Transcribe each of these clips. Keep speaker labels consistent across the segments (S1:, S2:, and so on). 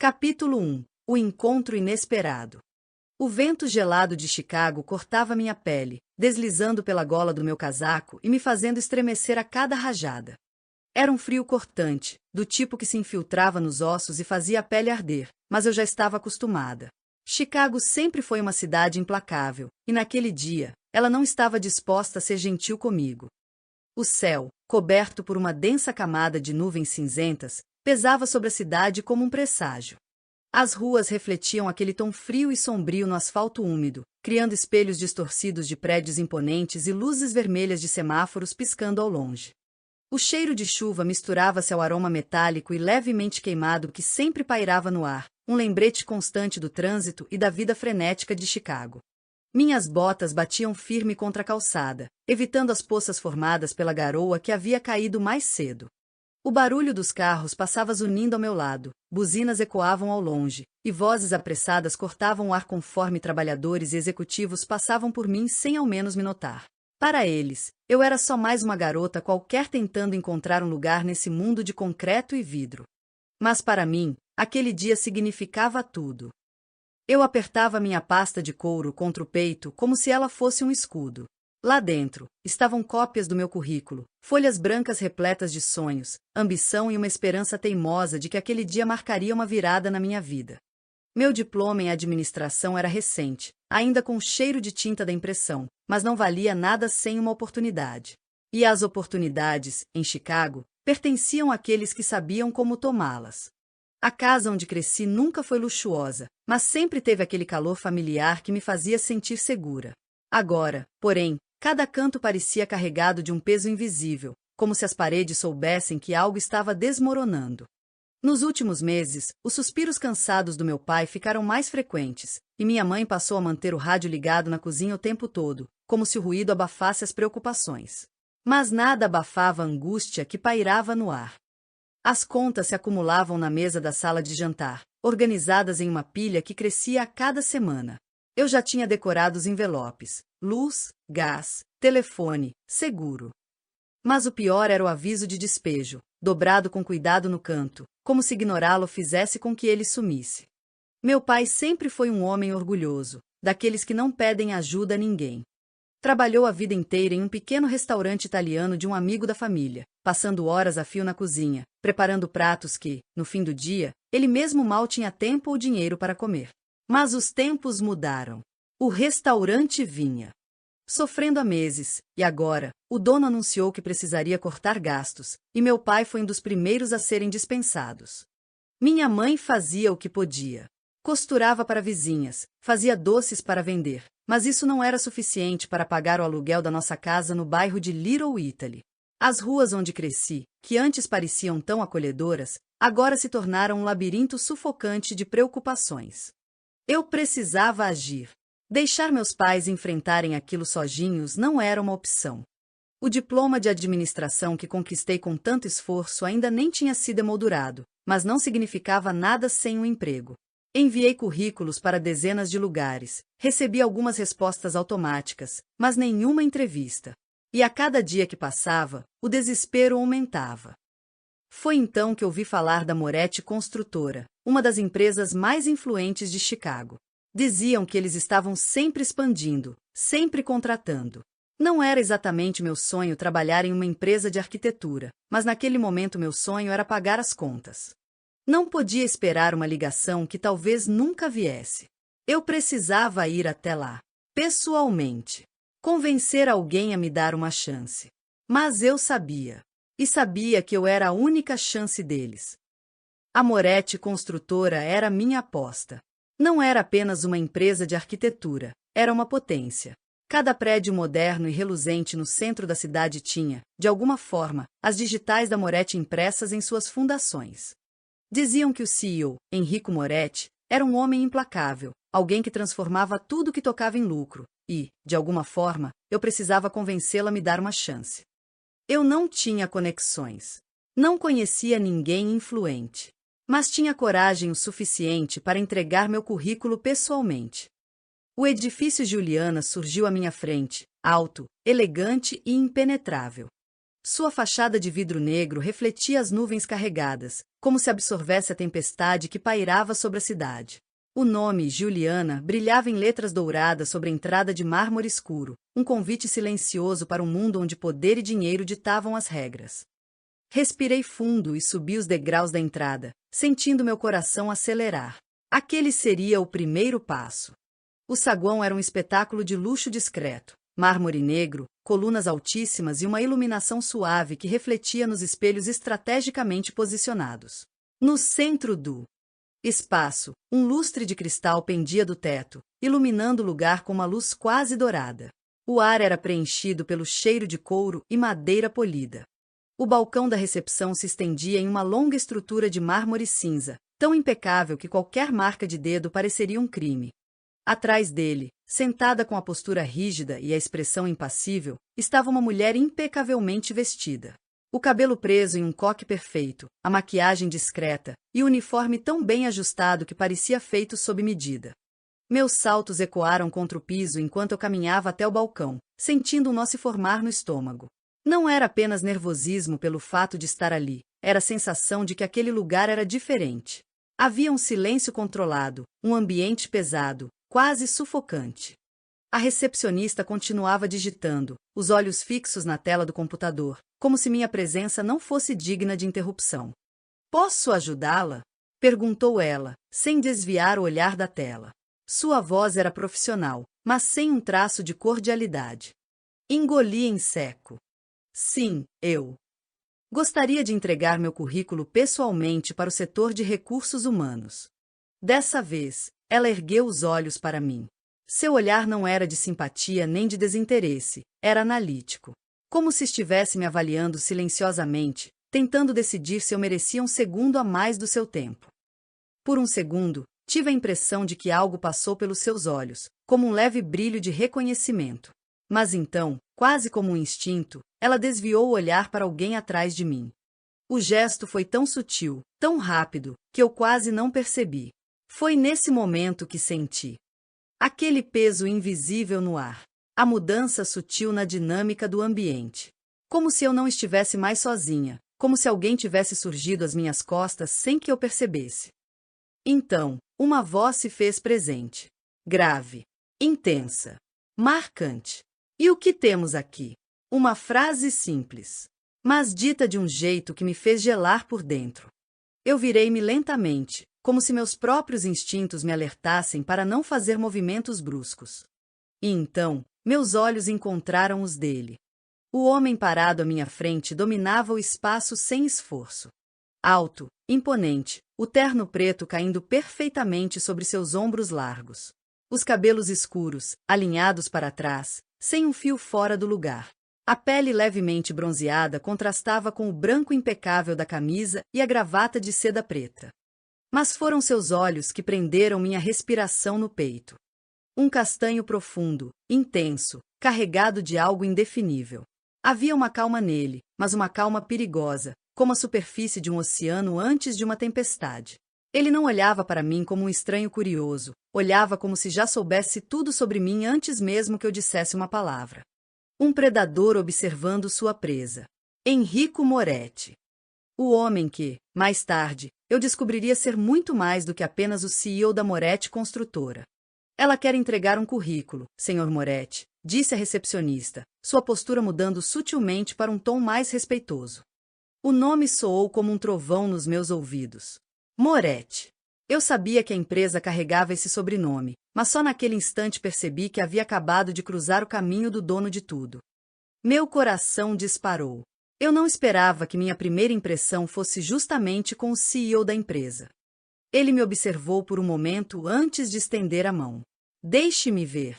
S1: Capítulo 1. O encontro inesperado. O vento gelado de Chicago cortava minha pele, deslizando pela gola do meu casaco e me fazendo estremecer a cada rajada. Era um frio cortante, do tipo que se infiltrava nos ossos e fazia a pele arder, mas eu já estava acostumada. Chicago sempre foi uma cidade implacável, e naquele dia, ela não estava disposta a ser gentil comigo. O céu, coberto por uma densa camada de nuvens cinzentas, pesava sobre a cidade como um presságio. As ruas refletiam aquele tom frio e sombrio no asfalto úmido, criando espelhos distorcidos de prédios imponentes e luzes vermelhas de semáforos piscando ao longe. O cheiro de chuva misturava-se ao aroma metálico e levemente queimado que sempre pairava no ar, um lembrete constante do trânsito e da vida frenética de Chicago. Minhas botas batiam firme contra a calçada, evitando as poças formadas pela garoa que havia caído mais cedo. O barulho dos carros passava zunindo ao meu lado, buzinas ecoavam ao longe, e vozes apressadas cortavam o ar conforme trabalhadores e executivos passavam por mim sem ao menos me notar. Para eles, eu era só mais uma garota qualquer tentando encontrar um lugar nesse mundo de concreto e vidro. Mas para mim, aquele dia significava tudo. Eu apertava minha pasta de couro contra o peito como se ela fosse um escudo. Lá dentro, estavam cópias do meu currículo, folhas brancas repletas de sonhos, ambição e uma esperança teimosa de que aquele dia marcaria uma virada na minha vida. Meu diploma em administração era recente, ainda com o cheiro de tinta da impressão, mas não valia nada sem uma oportunidade. E as oportunidades, em Chicago, pertenciam àqueles que sabiam como tomá-las. A casa onde cresci nunca foi luxuosa, mas sempre teve aquele calor familiar que me fazia sentir segura. Agora, porém, cada canto parecia carregado de um peso invisível, como se as paredes soubessem que algo estava desmoronando. Nos últimos meses, os suspiros cansados do meu pai ficaram mais frequentes, e minha mãe passou a manter o rádio ligado na cozinha o tempo todo, como se o ruído abafasse as preocupações. Mas nada abafava a angústia que pairava no ar. As contas se acumulavam na mesa da sala de jantar, organizadas em uma pilha que crescia a cada semana. Eu já tinha decorado os envelopes: luz, gás, telefone, seguro. Mas o pior era o aviso de despejo, dobrado com cuidado no canto, como se ignorá-lo fizesse com que ele sumisse. Meu pai sempre foi um homem orgulhoso, daqueles que não pedem ajuda a ninguém. Trabalhou a vida inteira em um pequeno restaurante italiano de um amigo da família, passando horas a fio na cozinha, preparando pratos que, no fim do dia, ele mesmo mal tinha tempo ou dinheiro para comer. Mas os tempos mudaram. O restaurante vinha sofrendo há meses, e agora, o dono anunciou que precisaria cortar gastos, e meu pai foi um dos primeiros a serem dispensados. Minha mãe fazia o que podia. Costurava para vizinhas, fazia doces para vender, mas isso não era suficiente para pagar o aluguel da nossa casa no bairro de Little Italy. As ruas onde cresci, que antes pareciam tão acolhedoras, agora se tornaram um labirinto sufocante de preocupações. Eu precisava agir. Deixar meus pais enfrentarem aquilo sozinhos não era uma opção. O diploma de administração que conquistei com tanto esforço ainda nem tinha sido emoldurado, mas não significava nada sem um emprego. Enviei currículos para dezenas de lugares, recebi algumas respostas automáticas, mas nenhuma entrevista. E a cada dia que passava, o desespero aumentava. Foi então que ouvi falar da Moretti Construtora, uma das empresas mais influentes de Chicago. Diziam que eles estavam sempre expandindo, sempre contratando. Não era exatamente meu sonho trabalhar em uma empresa de arquitetura, mas naquele momento meu sonho era pagar as contas. Não podia esperar uma ligação que talvez nunca viesse. Eu precisava ir até lá, pessoalmente. Convencer alguém a me dar uma chance. Mas eu sabia. E sabia que eu era a única chance deles. A Moretti Construtora era minha aposta. Não era apenas uma empresa de arquitetura, era uma potência. Cada prédio moderno e reluzente no centro da cidade tinha, de alguma forma, as digitais da Moretti impressas em suas fundações. Diziam que o CEO, Enrico Moretti, era um homem implacável, alguém que transformava tudo que tocava em lucro, e, de alguma forma, eu precisava convencê-lo a me dar uma chance. Eu não tinha conexões. Não conhecia ninguém influente. Mas tinha coragem o suficiente para entregar meu currículo pessoalmente. O edifício Juliana surgiu à minha frente, alto, elegante e impenetrável. Sua fachada de vidro negro refletia as nuvens carregadas, como se absorvesse a tempestade que pairava sobre a cidade. O nome, Juliana, brilhava em letras douradas sobre a entrada de mármore escuro, um convite silencioso para um mundo onde poder e dinheiro ditavam as regras. Respirei fundo e subi os degraus da entrada, sentindo meu coração acelerar. Aquele seria o primeiro passo. O saguão era um espetáculo de luxo discreto. Mármore negro, colunas altíssimas e uma iluminação suave que refletia nos espelhos estrategicamente posicionados. No centro do espaço, um lustre de cristal pendia do teto, iluminando o lugar com uma luz quase dourada. O ar era preenchido pelo cheiro de couro e madeira polida. O balcão da recepção se estendia em uma longa estrutura de mármore cinza, tão impecável que qualquer marca de dedo pareceria um crime. Atrás dele, sentada com a postura rígida e a expressão impassível, estava uma mulher impecavelmente vestida. O cabelo preso em um coque perfeito, a maquiagem discreta e o uniforme tão bem ajustado que parecia feito sob medida. Meus saltos ecoaram contra o piso enquanto eu caminhava até o balcão, sentindo um nó se formar no estômago. Não era apenas nervosismo pelo fato de estar ali, era a sensação de que aquele lugar era diferente. Havia um silêncio controlado, um ambiente pesado, quase sufocante. A recepcionista continuava digitando, os olhos fixos na tela do computador, como se minha presença não fosse digna de interrupção. "Posso ajudá-la?" perguntou ela, sem desviar o olhar da tela. Sua voz era profissional, mas sem um traço de cordialidade. Engoli em seco. "Sim, eu gostaria de entregar meu currículo pessoalmente para o setor de recursos humanos." Dessa vez, ela ergueu os olhos para mim. Seu olhar não era de simpatia nem de desinteresse, era analítico. Como se estivesse me avaliando silenciosamente, tentando decidir se eu merecia um segundo a mais do seu tempo. Por um segundo, tive a impressão de que algo passou pelos seus olhos, como um leve brilho de reconhecimento. Mas então, quase como um instinto, ela desviou o olhar para alguém atrás de mim. O gesto foi tão sutil, tão rápido, que eu quase não percebi. Foi nesse momento que senti aquele peso invisível no ar, a mudança sutil na dinâmica do ambiente. Como se eu não estivesse mais sozinha, como se alguém tivesse surgido às minhas costas sem que eu percebesse. Então, uma voz se fez presente. Grave, intensa, marcante. E o que temos aqui? Uma frase simples, mas dita de um jeito que me fez gelar por dentro. Eu virei-me lentamente, como se meus próprios instintos me alertassem para não fazer movimentos bruscos. E então, meus olhos encontraram os dele. O homem parado à minha frente dominava o espaço sem esforço. Alto, imponente, o terno preto caindo perfeitamente sobre seus ombros largos. Os cabelos escuros, alinhados para trás, sem um fio fora do lugar. A pele levemente bronzeada contrastava com o branco impecável da camisa e a gravata de seda preta. Mas foram seus olhos que prenderam minha respiração no peito. Um castanho profundo, intenso, carregado de algo indefinível. Havia uma calma nele, mas uma calma perigosa, como a superfície de um oceano antes de uma tempestade. Ele não olhava para mim como um estranho curioso, olhava como se já soubesse tudo sobre mim antes mesmo que eu dissesse uma palavra. Um predador observando sua presa. Enrico Moretti. O homem que, mais tarde, eu descobriria ser muito mais do que apenas o CEO da Moretti Construtora. "Ela quer entregar um currículo, Sr. Moretti", disse a recepcionista, sua postura mudando sutilmente para um tom mais respeitoso. O nome soou como um trovão nos meus ouvidos. Moretti. Eu sabia que a empresa carregava esse sobrenome, mas só naquele instante percebi que havia acabado de cruzar o caminho do dono de tudo. Meu coração disparou. Eu não esperava que minha primeira impressão fosse justamente com o CEO da empresa. Ele me observou por um momento antes de estender a mão. "Deixe-me ver."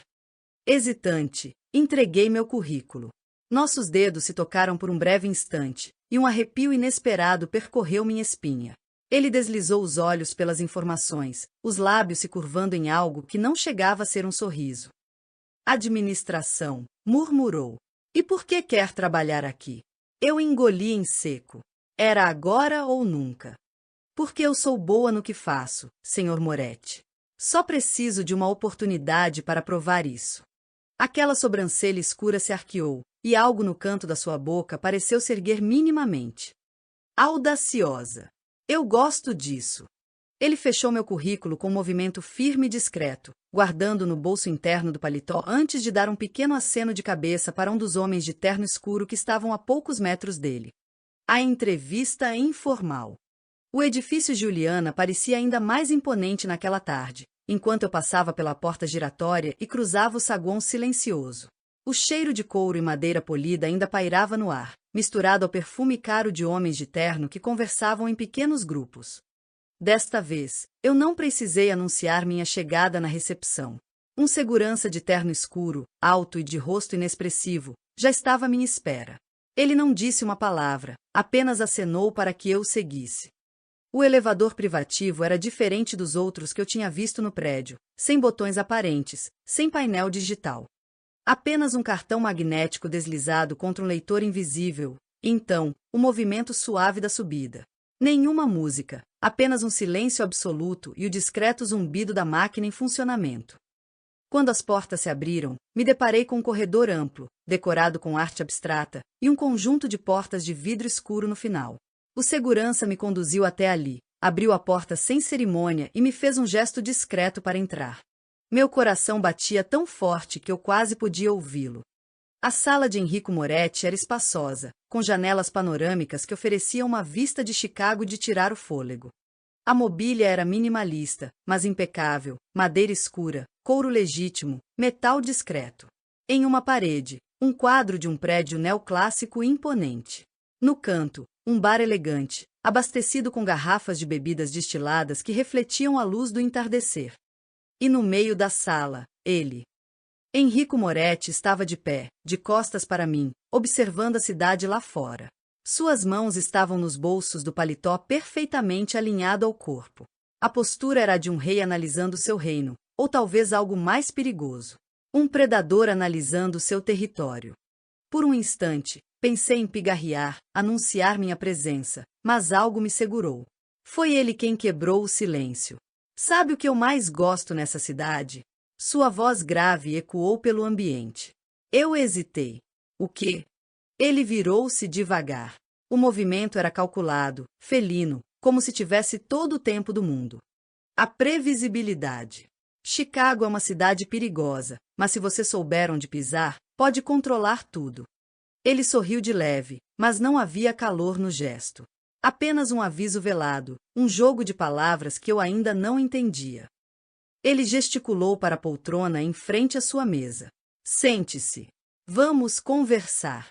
S1: Hesitante, entreguei meu currículo. Nossos dedos se tocaram por um breve instante, e um arrepio inesperado percorreu minha espinha. Ele deslizou os olhos pelas informações, os lábios se curvando em algo que não chegava a ser um sorriso. "Administração", murmurou. "E por que quer trabalhar aqui?" Eu engoli em seco. Era agora ou nunca. "Porque eu sou boa no que faço, Sr. Moretti. Só preciso de uma oportunidade para provar isso." Aquela sobrancelha escura se arqueou, e algo no canto da sua boca pareceu se erguer minimamente. Audaciosa. Eu gosto disso. Ele fechou meu currículo com um movimento firme e discreto, guardando no bolso interno do paletó antes de dar um pequeno aceno de cabeça para um dos homens de terno escuro que estavam a poucos metros dele. A entrevista informal. O edifício Juliana parecia ainda mais imponente naquela tarde, enquanto eu passava pela porta giratória e cruzava o saguão silencioso. O cheiro de couro e madeira polida ainda pairava no ar, misturado ao perfume caro de homens de terno que conversavam em pequenos grupos. Desta vez, eu não precisei anunciar minha chegada na recepção. Um segurança de terno escuro, alto e de rosto inexpressivo, já estava à minha espera. Ele não disse uma palavra, apenas acenou para que eu o seguisse. O elevador privativo era diferente dos outros que eu tinha visto no prédio, sem botões aparentes, sem painel digital. Apenas um cartão magnético deslizado contra um leitor invisível, e então, o movimento suave da subida. Nenhuma música, apenas um silêncio absoluto e o discreto zumbido da máquina em funcionamento. Quando as portas se abriram, me deparei com um corredor amplo, decorado com arte abstrata, e um conjunto de portas de vidro escuro no final. O segurança me conduziu até ali, abriu a porta sem cerimônia e me fez um gesto discreto para entrar. Meu coração batia tão forte que eu quase podia ouvi-lo. A sala de Enrico Moretti era espaçosa, com janelas panorâmicas que ofereciam uma vista de Chicago de tirar o fôlego. A mobília era minimalista, mas impecável, madeira escura, couro legítimo, metal discreto. Em uma parede, um quadro de um prédio neoclássico imponente. No canto, um bar elegante, abastecido com garrafas de bebidas destiladas que refletiam a luz do entardecer. E no meio da sala, ele. Enrico Moretti estava de pé, de costas para mim, observando a cidade lá fora. Suas mãos estavam nos bolsos do paletó perfeitamente alinhado ao corpo. A postura era a de um rei analisando seu reino, ou talvez algo mais perigoso. Um predador analisando seu território. Por um instante, pensei em pigarrear, anunciar minha presença, mas algo me segurou. Foi ele quem quebrou o silêncio. Sabe o que eu mais gosto nessa cidade? Sua voz grave ecoou pelo ambiente. Eu hesitei. O quê? Ele virou-se devagar. O movimento era calculado, felino, como se tivesse todo o tempo do mundo. A previsibilidade. Chicago é uma cidade perigosa, mas se você souber onde pisar, pode controlar tudo. Ele sorriu de leve, mas não havia calor no gesto. Apenas um aviso velado, um jogo de palavras que eu ainda não entendia. Ele gesticulou para a poltrona em frente à sua mesa. Sente-se. Vamos conversar.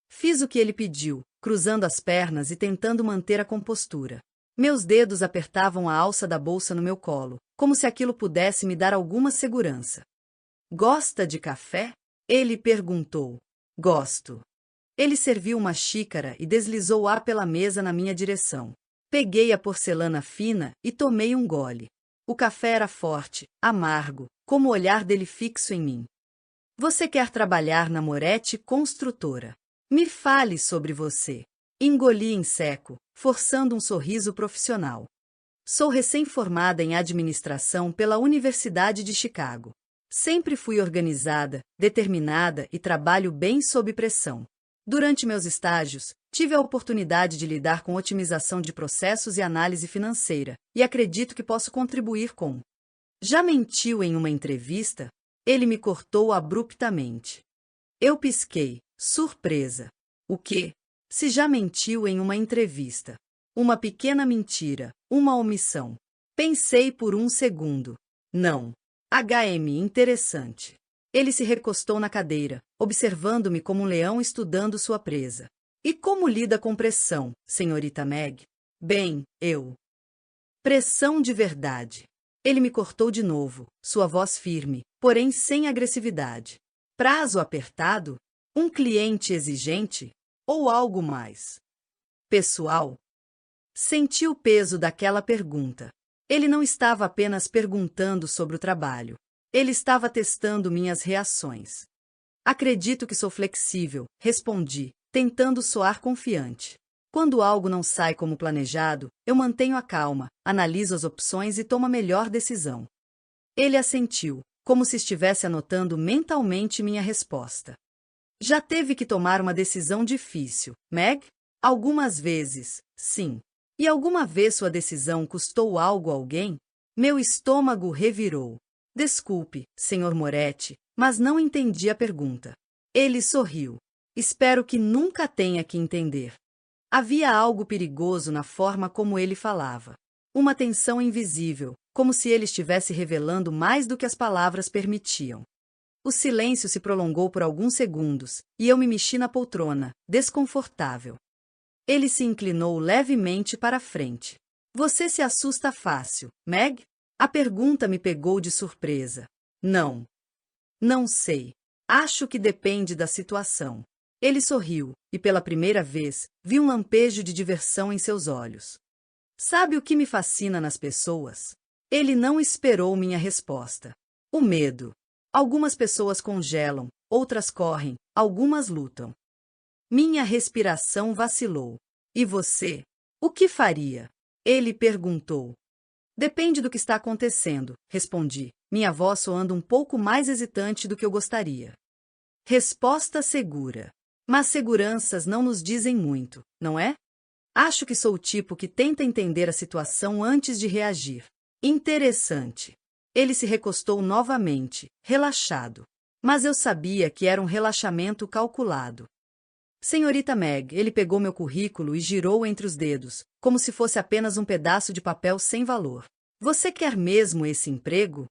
S1: Fiz o que ele pediu, cruzando as pernas e tentando manter a compostura. Meus dedos apertavam a alça da bolsa no meu colo, como se aquilo pudesse me dar alguma segurança. Gosta de café? Ele perguntou. Gosto. Ele serviu uma xícara e deslizou-a pela mesa na minha direção. Peguei a porcelana fina e tomei um gole. O café era forte, amargo, como o olhar dele fixo em mim. Você quer trabalhar na Moretti Construtora? Me fale sobre você. Engoli em seco, forçando um sorriso profissional. Sou recém-formada em administração pela Universidade de Chicago. Sempre fui organizada, determinada e trabalho bem sob pressão. Durante meus estágios, tive a oportunidade de lidar com otimização de processos e análise financeira, e acredito que posso contribuir com. Já mentiu em uma entrevista? Ele me cortou abruptamente. Eu pisquei, surpresa. O quê? Se já mentiu em uma entrevista? Uma pequena mentira, uma omissão. Pensei por um segundo. Não. Interessante. Ele se recostou na cadeira, observando-me como um leão estudando sua presa. E como lida com pressão, senhorita Meg? Bem, eu. Pressão de verdade. Ele me cortou de novo, sua voz firme, porém sem agressividade. Prazo apertado? Um cliente exigente? Ou algo mais pessoal? Senti o peso daquela pergunta. Ele não estava apenas perguntando sobre o trabalho. Ele estava testando minhas reações. Acredito que sou flexível, respondi, tentando soar confiante. Quando algo não sai como planejado, eu mantenho a calma, analiso as opções e tomo a melhor decisão. Ele assentiu, como se estivesse anotando mentalmente minha resposta. Já teve que tomar uma decisão difícil, Meg? Algumas vezes, sim. E alguma vez sua decisão custou algo a alguém? Meu estômago revirou. Desculpe, Sr. Moretti, mas não entendi a pergunta. Ele sorriu. Espero que nunca tenha que entender. Havia algo perigoso na forma como ele falava. Uma tensão invisível, como se ele estivesse revelando mais do que as palavras permitiam. O silêncio se prolongou por alguns segundos, e eu me mexi na poltrona, desconfortável. Ele se inclinou levemente para a frente. Você se assusta fácil, Meg? A pergunta me pegou de surpresa. Não. Não sei. Acho que depende da situação. Ele sorriu, e pela primeira vez, vi um lampejo de diversão em seus olhos. Sabe o que me fascina nas pessoas? Ele não esperou minha resposta. O medo. Algumas pessoas congelam, outras correm, algumas lutam. Minha respiração vacilou. E você? O que faria? Ele perguntou. Depende do que está acontecendo, respondi, minha voz soando um pouco mais hesitante do que eu gostaria. Resposta segura. Mas seguranças não nos dizem muito, não é? Acho que sou o tipo que tenta entender a situação antes de reagir. Interessante. Ele se recostou novamente, relaxado. Mas eu sabia que era um relaxamento calculado. Senhorita Meg, ele pegou meu currículo e girou entre os dedos, como se fosse apenas um pedaço de papel sem valor. Você quer mesmo esse emprego?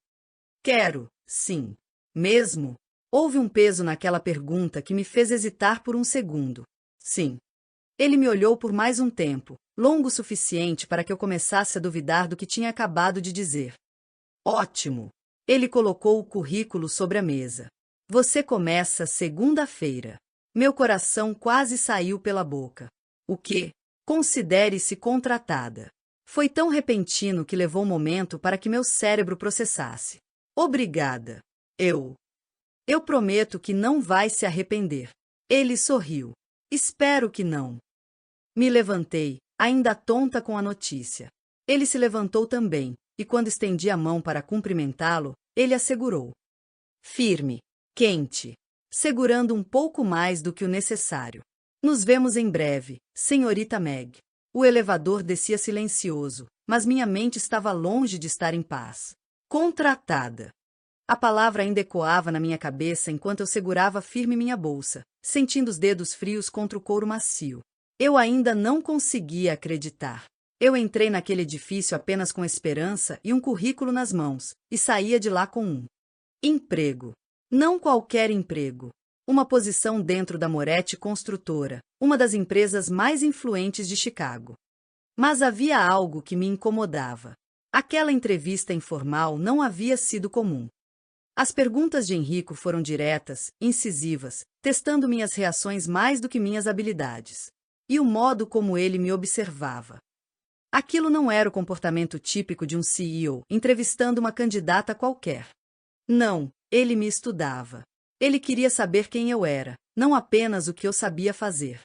S1: Quero, sim. Mesmo? Houve um peso naquela pergunta que me fez hesitar por um segundo. Sim. Ele me olhou por mais um tempo, longo o suficiente para que eu começasse a duvidar do que tinha acabado de dizer. Ótimo! Ele colocou o currículo sobre a mesa. Você começa segunda-feira. Meu coração quase saiu pela boca. O quê? Considere-se contratada. Foi tão repentino que levou um momento para que meu cérebro processasse. Obrigada. Eu prometo que não vai se arrepender. Ele sorriu. Espero que não. Me levantei, ainda tonta com a notícia. Ele se levantou também, e quando estendi a mão para cumprimentá-lo, ele a segurou. Firme, quente, segurando um pouco mais do que o necessário. Nos vemos em breve, senhorita Meg. O elevador descia silencioso, mas minha mente estava longe de estar em paz. Contratada. A palavra ainda ecoava na minha cabeça enquanto eu segurava firme minha bolsa, sentindo os dedos frios contra o couro macio. Eu ainda não conseguia acreditar. Eu entrei naquele edifício apenas com esperança e um currículo nas mãos, e saía de lá com um emprego. Não qualquer emprego. Uma posição dentro da Moretti Construtora, uma das empresas mais influentes de Chicago. Mas havia algo que me incomodava. Aquela entrevista informal não havia sido comum. As perguntas de Henrico foram diretas, incisivas, testando minhas reações mais do que minhas habilidades. E o modo como ele me observava. Aquilo não era o comportamento típico de um CEO entrevistando uma candidata qualquer. Não, ele me estudava. Ele queria saber quem eu era, não apenas o que eu sabia fazer.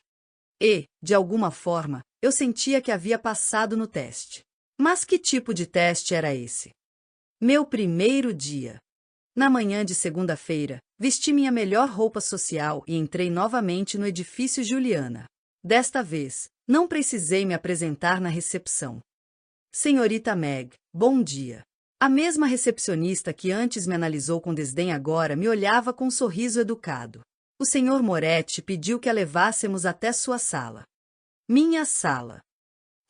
S1: E, de alguma forma, eu sentia que havia passado no teste. Mas que tipo de teste era esse? Meu primeiro dia. Na manhã de segunda-feira, vesti minha melhor roupa social e entrei novamente no edifício Juliana. Desta vez, não precisei me apresentar na recepção. Senhorita Meg, bom dia. A mesma recepcionista que antes me analisou com desdém agora me olhava com um sorriso educado. O senhor Moretti pediu que a levássemos até sua sala. Minha sala.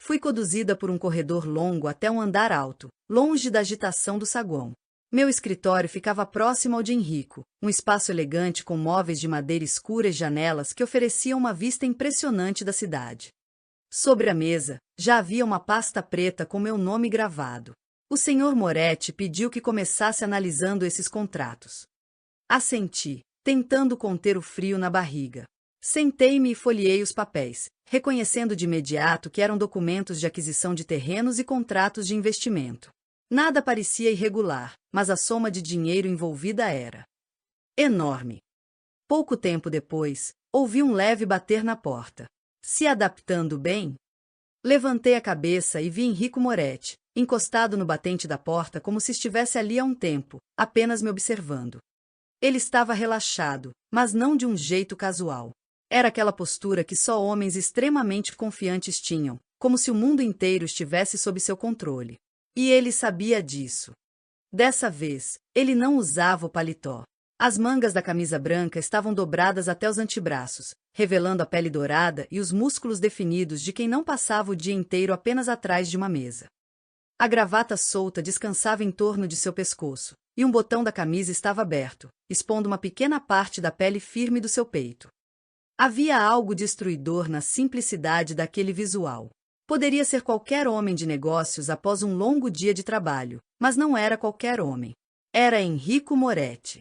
S1: Fui conduzida por um corredor longo até um andar alto, longe da agitação do saguão. Meu escritório ficava próximo ao de Henrico, um espaço elegante com móveis de madeira escura e janelas que ofereciam uma vista impressionante da cidade. Sobre a mesa, já havia uma pasta preta com meu nome gravado. O senhor Moretti pediu que começasse analisando esses contratos. Assenti, tentando conter o frio na barriga. Sentei-me e folheei os papéis, reconhecendo de imediato que eram documentos de aquisição de terrenos e contratos de investimento. Nada parecia irregular, mas a soma de dinheiro envolvida era enorme. Pouco tempo depois, ouvi um leve bater na porta. Se adaptando bem? Levantei a cabeça e vi Henrico Moretti, encostado no batente da porta como se estivesse ali há um tempo, apenas me observando. Ele estava relaxado, mas não de um jeito casual. Era aquela postura que só homens extremamente confiantes tinham, como se o mundo inteiro estivesse sob seu controle. E ele sabia disso. Dessa vez, ele não usava o paletó. As mangas da camisa branca estavam dobradas até os antebraços, revelando a pele dourada e os músculos definidos de quem não passava o dia inteiro apenas atrás de uma mesa. A gravata solta descansava em torno de seu pescoço, e um botão da camisa estava aberto, expondo uma pequena parte da pele firme do seu peito. Havia algo destruidor na simplicidade daquele visual. Poderia ser qualquer homem de negócios após um longo dia de trabalho, mas não era qualquer homem. Era Enrico Moretti.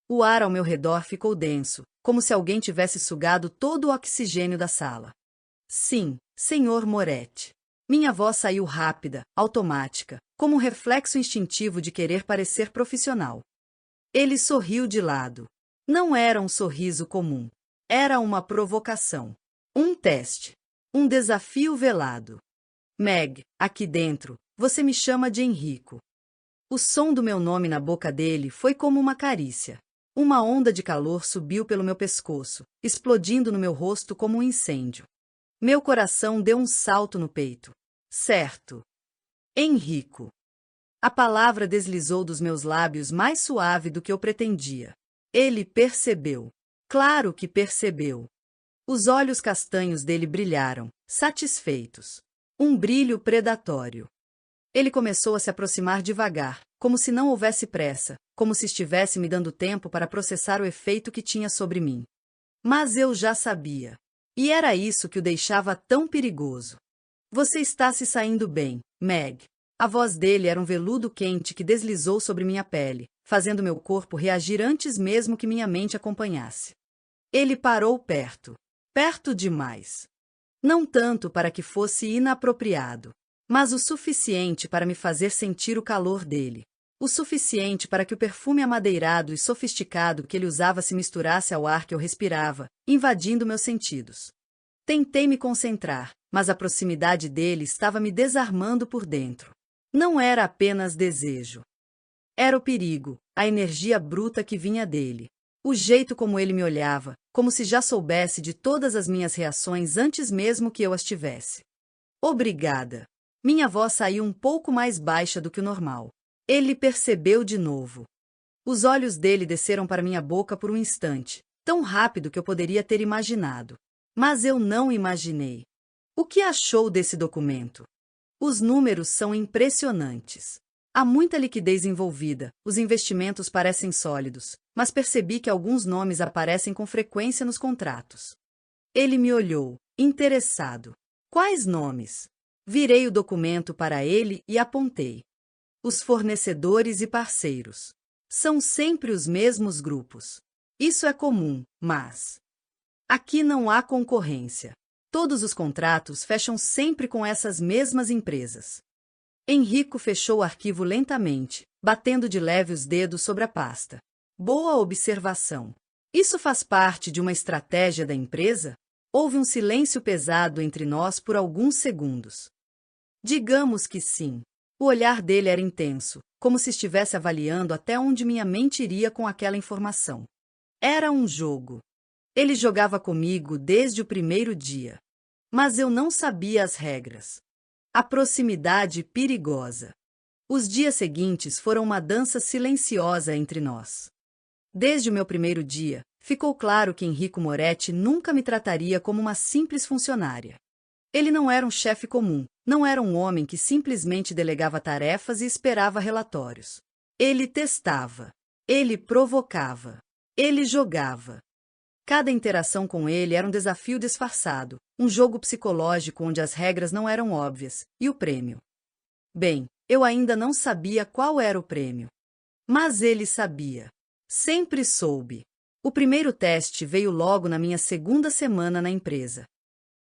S1: O ar ao meu redor ficou denso, como se alguém tivesse sugado todo o oxigênio da sala. Sim, senhor Moretti. Minha voz saiu rápida, automática, como um reflexo instintivo de querer parecer profissional. Ele sorriu de lado. Não era um sorriso comum. Era uma provocação. Um teste. Um desafio velado. Meg, aqui dentro, você me chama de Enrico. O som do meu nome na boca dele foi como uma carícia. Uma onda de calor subiu pelo meu pescoço, explodindo no meu rosto como um incêndio. Meu coração deu um salto no peito. Certo. Enrico. A palavra deslizou dos meus lábios mais suave do que eu pretendia. Ele percebeu. Claro que percebeu. Os olhos castanhos dele brilharam, satisfeitos. Um brilho predatório. Ele começou a se aproximar devagar, como se não houvesse pressa, como se estivesse me dando tempo para processar o efeito que tinha sobre mim. Mas eu já sabia. E era isso que o deixava tão perigoso. Você está se saindo bem, Meg. A voz dele era um veludo quente que deslizou sobre minha pele, fazendo meu corpo reagir antes mesmo que minha mente acompanhasse. Ele parou perto. Perto demais. Não tanto para que fosse inapropriado, mas o suficiente para me fazer sentir o calor dele. O suficiente para que o perfume amadeirado e sofisticado que ele usava se misturasse ao ar que eu respirava, invadindo meus sentidos. Tentei me concentrar, mas a proximidade dele estava me desarmando por dentro. Não era apenas desejo. Era o perigo, a energia bruta que vinha dele. O jeito como ele me olhava, como se já soubesse de todas as minhas reações antes mesmo que eu as tivesse. Obrigada. Minha voz saiu um pouco mais baixa do que o normal. Ele percebeu de novo. Os olhos dele desceram para minha boca por um instante, tão rápido que eu poderia ter imaginado. Mas eu não imaginei. O que achou desse documento? Os números são impressionantes. Há muita liquidez envolvida, os investimentos parecem sólidos, mas percebi que alguns nomes aparecem com frequência nos contratos. Ele me olhou, interessado. Quais nomes? Virei o documento para ele e apontei. Os fornecedores e parceiros. São sempre os mesmos grupos. Isso é comum, mas aqui não há concorrência. Todos os contratos fecham sempre com essas mesmas empresas. Enrico fechou o arquivo lentamente, batendo de leve os dedos sobre a pasta. Boa observação. Isso faz parte de uma estratégia da empresa? Houve um silêncio pesado entre nós por alguns segundos. Digamos que sim. O olhar dele era intenso, como se estivesse avaliando até onde minha mente iria com aquela informação. Era um jogo. Ele jogava comigo desde o primeiro dia. Mas eu não sabia as regras. A proximidade perigosa. Os dias seguintes foram uma dança silenciosa entre nós. Desde o meu primeiro dia, ficou claro que Enrico Moretti nunca me trataria como uma simples funcionária. Ele não era um chefe comum, não era um homem que simplesmente delegava tarefas e esperava relatórios. Ele testava. Ele provocava. Ele jogava. Cada interação com ele era um desafio disfarçado, um jogo psicológico onde as regras não eram óbvias, e o prêmio? Bem, eu ainda não sabia qual era o prêmio. Mas ele sabia. Sempre soube. O primeiro teste veio logo na minha segunda semana na empresa.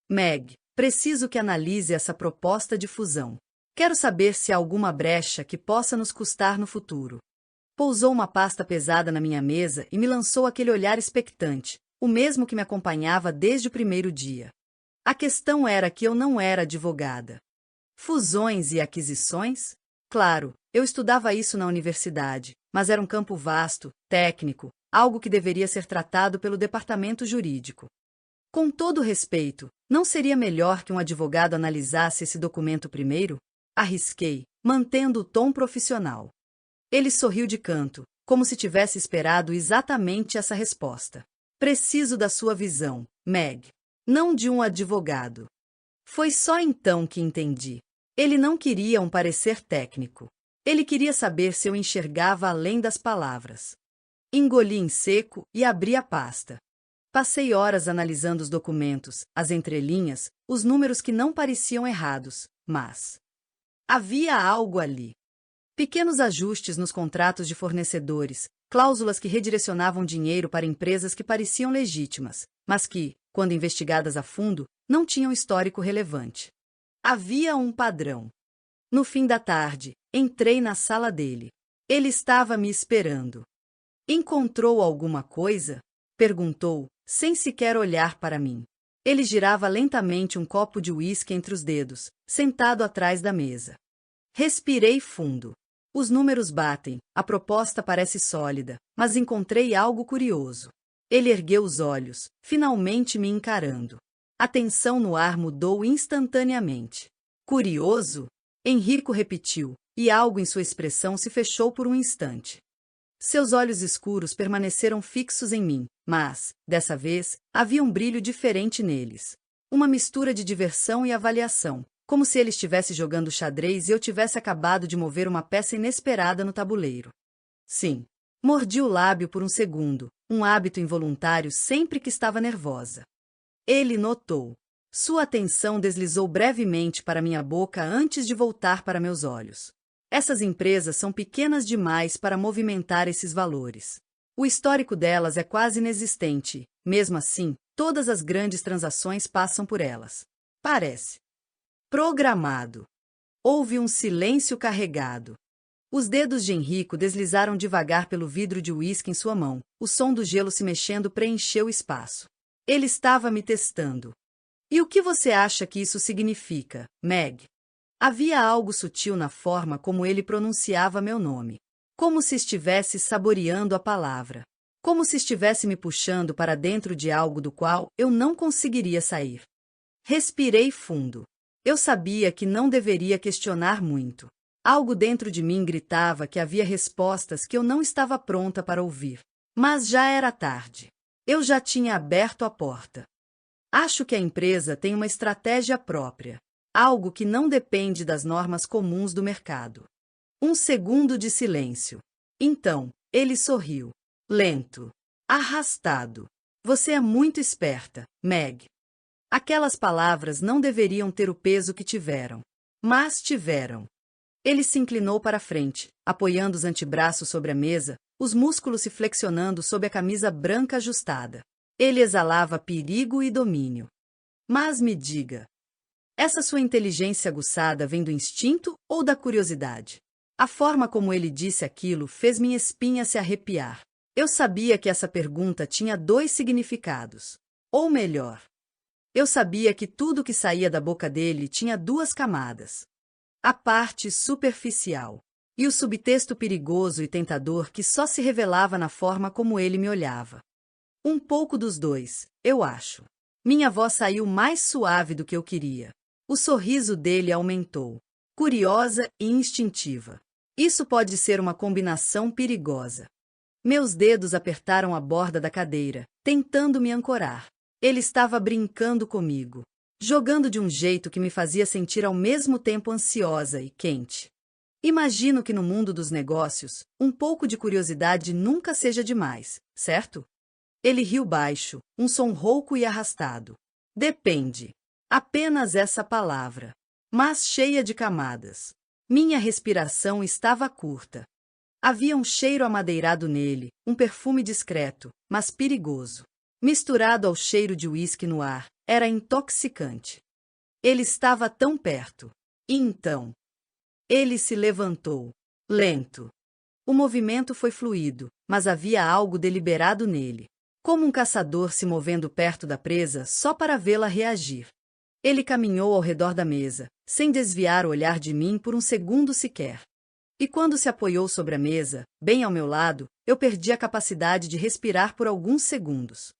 S1: Meg, preciso que analise essa proposta de fusão. Quero saber se há alguma brecha que possa nos custar no futuro. Pousou uma pasta pesada na minha mesa e me lançou aquele olhar expectante, o mesmo que me acompanhava desde o primeiro dia. A questão era que eu não era advogada. Fusões e aquisições? Claro, eu estudava isso na universidade, mas era um campo vasto, técnico, algo que deveria ser tratado pelo departamento jurídico. Com todo respeito, não seria melhor que um advogado analisasse esse documento primeiro? Arrisquei, mantendo o tom profissional. Ele sorriu de canto, como se tivesse esperado exatamente essa resposta. Preciso da sua visão, Meg. Não de um advogado. Foi só então que entendi. Ele não queria um parecer técnico. Ele queria saber se eu enxergava além das palavras. Engoli em seco e abri a pasta. Passei horas analisando os documentos, as entrelinhas, os números que não pareciam errados, mas havia algo ali. Pequenos ajustes nos contratos de fornecedores, cláusulas que redirecionavam dinheiro para empresas que pareciam legítimas, mas que, quando investigadas a fundo, não tinham histórico relevante. Havia um padrão. No fim da tarde, entrei na sala dele. Ele estava me esperando. Encontrou alguma coisa? Perguntou, sem sequer olhar para mim. Ele girava lentamente um copo de uísque entre os dedos, sentado atrás da mesa. Respirei fundo. Os números batem, a proposta parece sólida, mas encontrei algo curioso. Ele ergueu os olhos, finalmente me encarando. A tensão no ar mudou instantaneamente. Curioso? Henrico repetiu, e algo em sua expressão se fechou por um instante. Seus olhos escuros permaneceram fixos em mim, mas, dessa vez, havia um brilho diferente neles. Uma mistura de diversão e avaliação, como se ele estivesse jogando xadrez e eu tivesse acabado de mover uma peça inesperada no tabuleiro. Sim. Mordi o lábio por um segundo, um hábito involuntário sempre que estava nervosa. Ele notou. Sua atenção deslizou brevemente para minha boca antes de voltar para meus olhos. Essas empresas são pequenas demais para movimentar esses valores. O histórico delas é quase inexistente, mesmo assim, todas as grandes transações passam por elas. Parece programado. Houve um silêncio carregado. Os dedos de Henrico deslizaram devagar pelo vidro de uísque em sua mão. O som do gelo se mexendo preencheu o espaço. Ele estava me testando. E o que você acha que isso significa, Meg? Havia algo sutil na forma como ele pronunciava meu nome. Como se estivesse saboreando a palavra. Como se estivesse me puxando para dentro de algo do qual eu não conseguiria sair. Respirei fundo. Eu sabia que não deveria questionar muito. Algo dentro de mim gritava que havia respostas que eu não estava pronta para ouvir. Mas já era tarde. Eu já tinha aberto a porta. Acho que a empresa tem uma estratégia própria. Algo que não depende das normas comuns do mercado. Um segundo de silêncio. Então, ele sorriu. Lento. Arrastado. Você é muito esperta, Meg. Aquelas palavras não deveriam ter o peso que tiveram. Mas tiveram. Ele se inclinou para a frente, apoiando os antebraços sobre a mesa, os músculos se flexionando sob a camisa branca ajustada. Ele exalava perigo e domínio. Mas me diga, essa sua inteligência aguçada vem do instinto ou da curiosidade? A forma como ele disse aquilo fez minha espinha se arrepiar. Eu sabia que essa pergunta tinha dois significados. Ou melhor, eu sabia que tudo que saía da boca dele tinha duas camadas. A parte superficial e o subtexto perigoso e tentador que só se revelava na forma como ele me olhava. Um pouco dos dois, eu acho. Minha voz saiu mais suave do que eu queria. O sorriso dele aumentou, curiosa e instintiva. Isso pode ser uma combinação perigosa. Meus dedos apertaram a borda da cadeira, tentando me ancorar. Ele estava brincando comigo, jogando de um jeito que me fazia sentir ao mesmo tempo ansiosa e quente. Imagino que no mundo dos negócios, um pouco de curiosidade nunca seja demais, certo? Ele riu baixo, um som rouco e arrastado. Depende. Apenas essa palavra, mas cheia de camadas. Minha respiração estava curta. Havia um cheiro amadeirado nele, um perfume discreto, mas perigoso. Misturado ao cheiro de uísque no ar, era intoxicante. Ele estava tão perto. E então, ele se levantou, lento. O movimento foi fluido, mas havia algo deliberado nele. Como um caçador se movendo perto da presa só para vê-la reagir. Ele caminhou ao redor da mesa, sem desviar o olhar de mim por um segundo sequer. E quando se apoiou sobre a mesa, bem ao meu lado, eu perdi a capacidade de respirar por alguns segundos.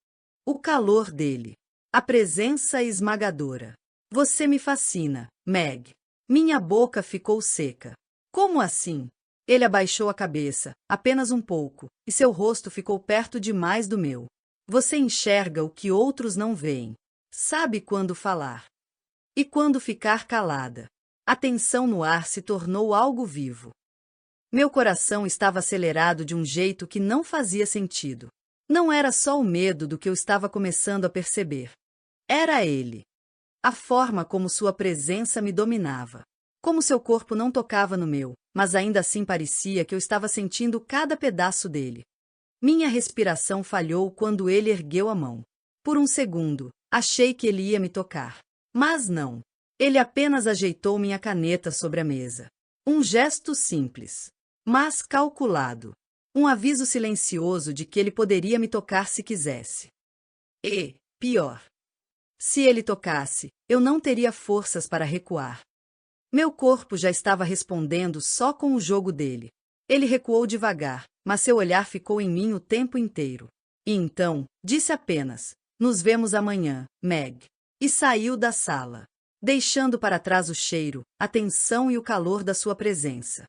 S1: O calor dele. A presença esmagadora. Você me fascina, Meg. Minha boca ficou seca. Como assim? Ele abaixou a cabeça, apenas um pouco, e seu rosto ficou perto demais do meu. Você enxerga o que outros não veem. Sabe quando falar. E quando ficar calada. A tensão no ar se tornou algo vivo. Meu coração estava acelerado de um jeito que não fazia sentido. Não era só o medo do que eu estava começando a perceber. Era ele. A forma como sua presença me dominava. Como seu corpo não tocava no meu, mas ainda assim parecia que eu estava sentindo cada pedaço dele. Minha respiração falhou quando ele ergueu a mão. Por um segundo, achei que ele ia me tocar. Mas não. Ele apenas ajeitou minha caneta sobre a mesa. Um gesto simples, mas calculado. Um aviso silencioso de que ele poderia me tocar se quisesse. E, pior, se ele tocasse, eu não teria forças para recuar. Meu corpo já estava respondendo só com o jogo dele. Ele recuou devagar, mas seu olhar ficou em mim o tempo inteiro. E então, disse apenas, "Nos vemos amanhã, Meg." E saiu da sala, deixando para trás o cheiro, a tensão e o calor da sua presença.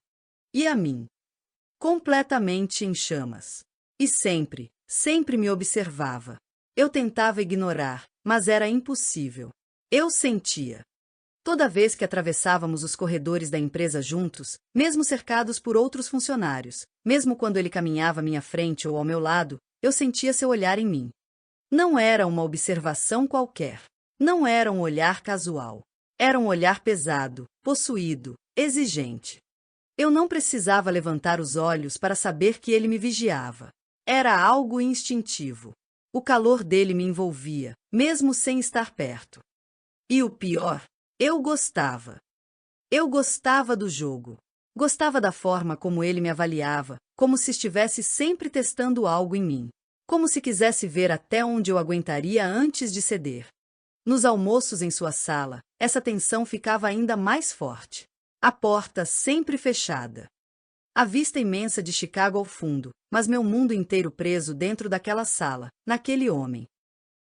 S1: E a mim? Completamente em chamas. E sempre me observava. Eu tentava ignorar, mas era impossível. Eu sentia. Toda vez que atravessávamos os corredores da empresa juntos, mesmo cercados por outros funcionários, mesmo quando ele caminhava à minha frente ou ao meu lado, eu sentia seu olhar em mim. Não era uma observação qualquer. Não era um olhar casual. Era um olhar pesado, possuído, exigente. Eu não precisava levantar os olhos para saber que ele me vigiava. Era algo instintivo. O calor dele me envolvia, mesmo sem estar perto. E o pior, eu gostava. Eu gostava do jogo. Gostava da forma como ele me avaliava, como se estivesse sempre testando algo em mim. Como se quisesse ver até onde eu aguentaria antes de ceder. Nos almoços em sua sala, essa tensão ficava ainda mais forte. A porta sempre fechada. A vista imensa de Chicago ao fundo, mas meu mundo inteiro preso dentro daquela sala, naquele homem.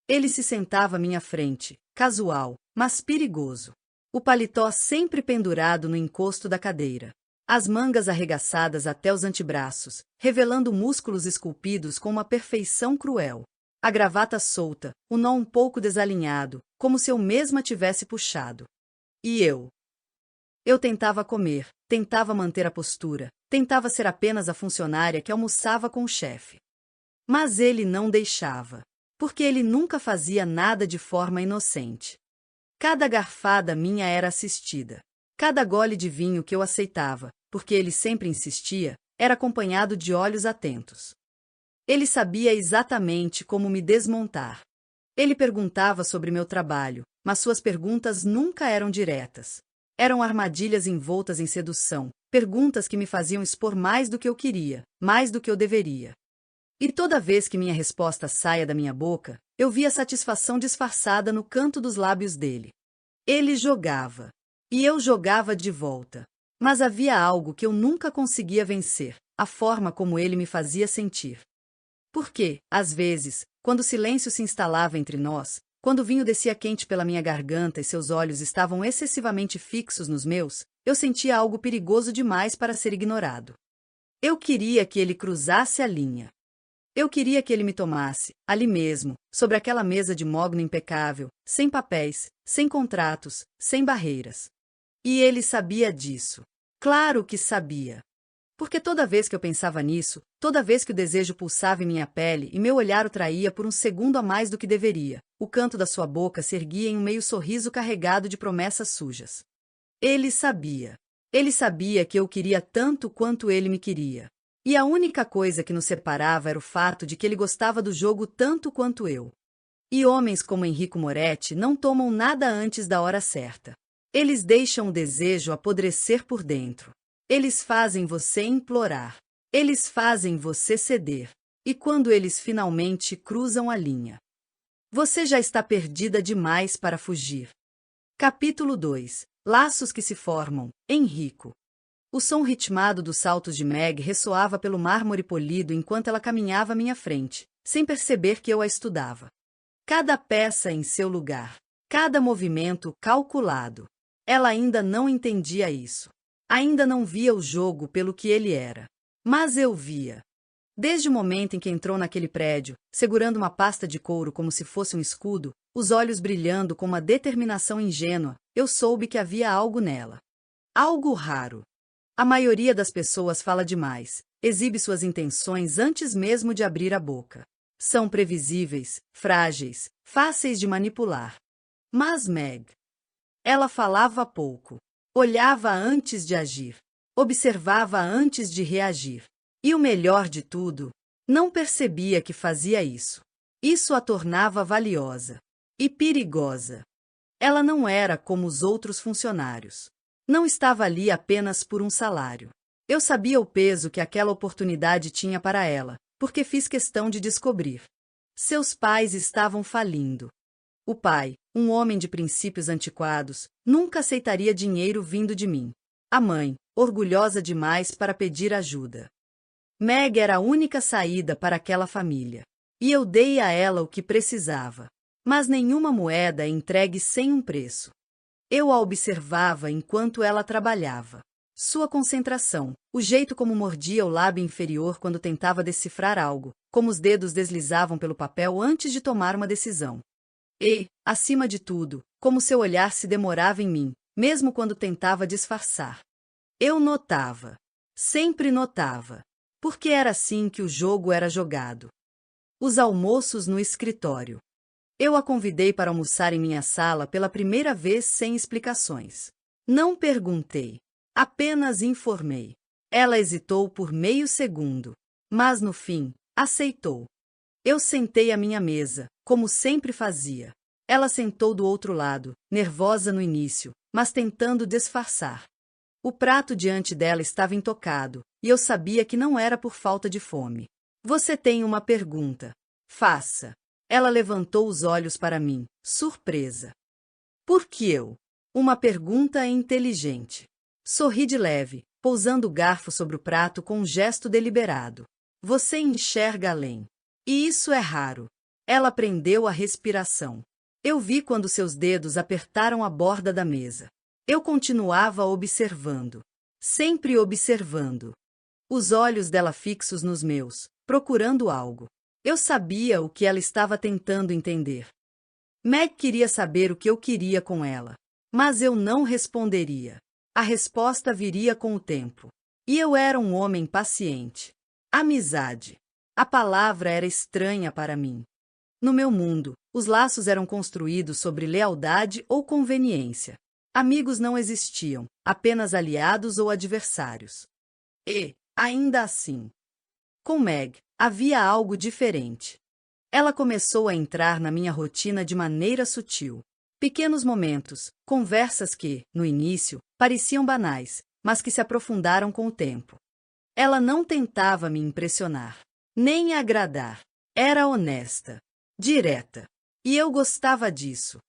S1: Ele se sentava à minha frente, casual, mas perigoso. O paletó sempre pendurado no encosto da cadeira. As mangas arregaçadas até os antebraços, revelando músculos esculpidos com uma perfeição cruel. A gravata solta, o nó um pouco desalinhado, como se eu mesma tivesse puxado. E eu? Eu tentava comer, tentava manter a postura, tentava ser apenas a funcionária que almoçava com o chefe. Mas ele não deixava, porque ele nunca fazia nada de forma inocente. Cada garfada minha era assistida. Cada gole de vinho que eu aceitava, porque ele sempre insistia, era acompanhado de olhos atentos. Ele sabia exatamente como me desmontar. Ele perguntava sobre meu trabalho, mas suas perguntas nunca eram diretas. Eram armadilhas envoltas em sedução, perguntas que me faziam expor mais do que eu queria, mais do que eu deveria. E toda vez que minha resposta saia da minha boca, eu via satisfação disfarçada no canto dos lábios dele. Ele jogava. E eu jogava de volta. Mas havia algo que eu nunca conseguia vencer, a forma como ele me fazia sentir. Porque, às vezes, quando o silêncio se instalava entre nós, quando o vinho descia quente pela minha garganta e seus olhos estavam excessivamente fixos nos meus, eu sentia algo perigoso demais para ser ignorado. Eu queria que ele cruzasse a linha. Eu queria que ele me tomasse, ali mesmo, sobre aquela mesa de mogno impecável, sem papéis, sem contratos, sem barreiras. E ele sabia disso. Claro que sabia. Porque toda vez que eu pensava nisso, toda vez que o desejo pulsava em minha pele e meu olhar o traía por um segundo a mais do que deveria, o canto da sua boca se erguia em um meio sorriso carregado de promessas sujas. Ele sabia. Ele sabia que eu queria tanto quanto ele me queria. E a única coisa que nos separava era o fato de que ele gostava do jogo tanto quanto eu. E homens como Enrico Moretti não tomam nada antes da hora certa. Eles deixam o desejo apodrecer por dentro. Eles fazem você implorar. Eles fazem você ceder. E quando eles finalmente cruzam a linha, você já está perdida demais para fugir. Capítulo 2. Laços que se formam. Enrico. O som ritmado dos saltos de Meg ressoava pelo mármore polido enquanto ela caminhava à minha frente, sem perceber que eu a estudava. Cada peça em seu lugar, cada movimento calculado. Ela ainda não entendia isso. Ainda não via o jogo pelo que ele era. Mas eu via. Desde o momento em que entrou naquele prédio, segurando uma pasta de couro como se fosse um escudo, os olhos brilhando com uma determinação ingênua, eu soube que havia algo nela. Algo raro. A maioria das pessoas fala demais, exibe suas intenções antes mesmo de abrir a boca. São previsíveis, frágeis, fáceis de manipular. Mas Meg, ela falava pouco, olhava antes de agir, observava antes de reagir. E o melhor de tudo, não percebia que fazia isso. Isso a tornava valiosa e perigosa. Ela não era como os outros funcionários. Não estava ali apenas por um salário. Eu sabia o peso que aquela oportunidade tinha para ela, porque fiz questão de descobrir. Seus pais estavam falindo. O pai, um homem de princípios antiquados, nunca aceitaria dinheiro vindo de mim. A mãe, orgulhosa demais para pedir ajuda. Meg era a única saída para aquela família. E eu dei a ela o que precisava. Mas nenhuma moeda é entregue sem um preço. Eu a observava enquanto ela trabalhava. Sua concentração, o jeito como mordia o lábio inferior quando tentava decifrar algo, como os dedos deslizavam pelo papel antes de tomar uma decisão. E, acima de tudo, como seu olhar se demorava em mim, mesmo quando tentava disfarçar. Eu notava. Sempre notava. Porque era assim que o jogo era jogado. Os almoços no escritório. Eu a convidei para almoçar em minha sala pela primeira vez sem explicações. Não perguntei. Apenas informei. Ela hesitou por meio segundo. Mas, no fim, aceitou. Eu sentei à minha mesa, como sempre fazia. Ela sentou do outro lado, nervosa no início, mas tentando disfarçar. O prato diante dela estava intocado, e eu sabia que não era por falta de fome. Você tem uma pergunta. Faça. Ela levantou os olhos para mim, surpresa. Por que eu? Uma pergunta inteligente. Sorri de leve, pousando o garfo sobre o prato com um gesto deliberado. Você enxerga além. E isso é raro. Ela prendeu a respiração. Eu vi quando seus dedos apertaram a borda da mesa. Eu continuava observando. Sempre observando. Os olhos dela fixos nos meus, procurando algo. Eu sabia o que ela estava tentando entender. Meg queria saber o que eu queria com ela. Mas eu não responderia. A resposta viria com o tempo. E eu era um homem paciente. Amizade. A palavra era estranha para mim. No meu mundo, os laços eram construídos sobre lealdade ou conveniência. Amigos não existiam, apenas aliados ou adversários. E, ainda assim, com Meg, havia algo diferente. Ela começou a entrar na minha rotina de maneira sutil. Pequenos momentos, conversas que, no início, pareciam banais, mas que se aprofundaram com o tempo. Ela não tentava me impressionar, nem agradar. Era honesta, direta. E eu gostava disso.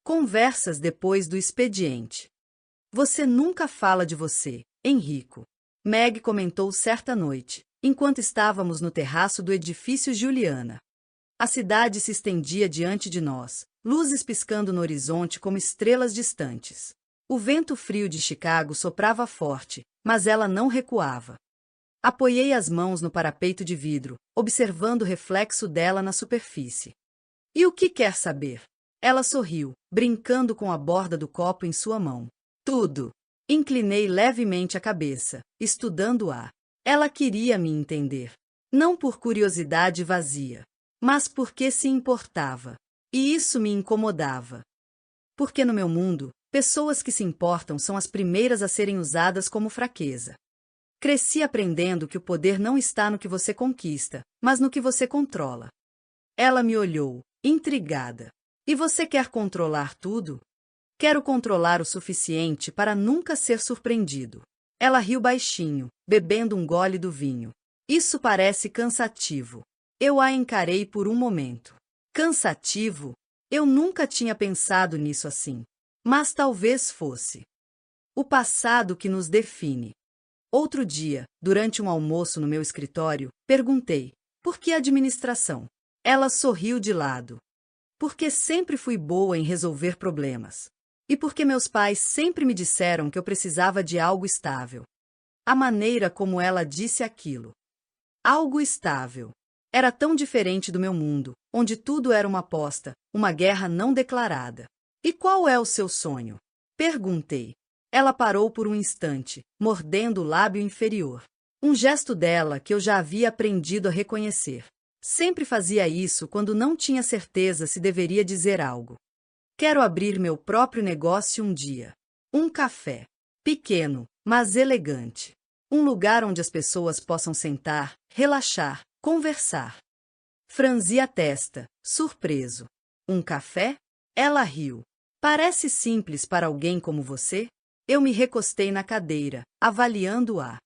S1: Conversas depois do expediente. Você nunca fala de você, Enrico. Meg comentou certa noite, enquanto estávamos no terraço do edifício Juliana. A cidade se estendia diante de nós, luzes piscando no horizonte como estrelas distantes. O vento frio de Chicago soprava forte, mas ela não recuava. Apoiei as mãos no parapeito de vidro, observando o reflexo dela na superfície. E o que quer saber? Ela sorriu, brincando com a borda do copo em sua mão. Tudo. Inclinei levemente a cabeça, estudando-a. Ela queria me entender. Não por curiosidade vazia, mas porque se importava. E isso me incomodava. Porque no meu mundo, pessoas que se importam são as primeiras a serem usadas como fraqueza. Cresci aprendendo que o poder não está no que você conquista, mas no que você controla. Ela me olhou, intrigada. E você quer controlar tudo? Quero controlar o suficiente para nunca ser surpreendido. Ela riu baixinho, bebendo um gole do vinho. Isso parece cansativo. Eu a encarei por um momento. Cansativo? Eu nunca tinha pensado nisso assim. Mas talvez fosse. O passado que nos define. Outro dia, durante um almoço no meu escritório, perguntei: por que administração? Ela sorriu de lado. Porque sempre fui boa em resolver problemas. E porque meus pais sempre me disseram que eu precisava de algo estável. A maneira como ela disse aquilo. Algo estável. Era tão diferente do meu mundo, onde tudo era uma aposta, uma guerra não declarada. E qual é o seu sonho? Perguntei. Ela parou por um instante, mordendo o lábio inferior. Um gesto dela que eu já havia aprendido a reconhecer. Sempre fazia isso quando não tinha certeza se deveria dizer algo. Quero abrir meu próprio negócio um dia. Um café. Pequeno, mas elegante. Um lugar onde as pessoas possam sentar, relaxar, conversar. Franzi a testa, surpreso. Um café? Ela riu. Parece simples para alguém como você? Eu me recostei na cadeira, avaliando-a.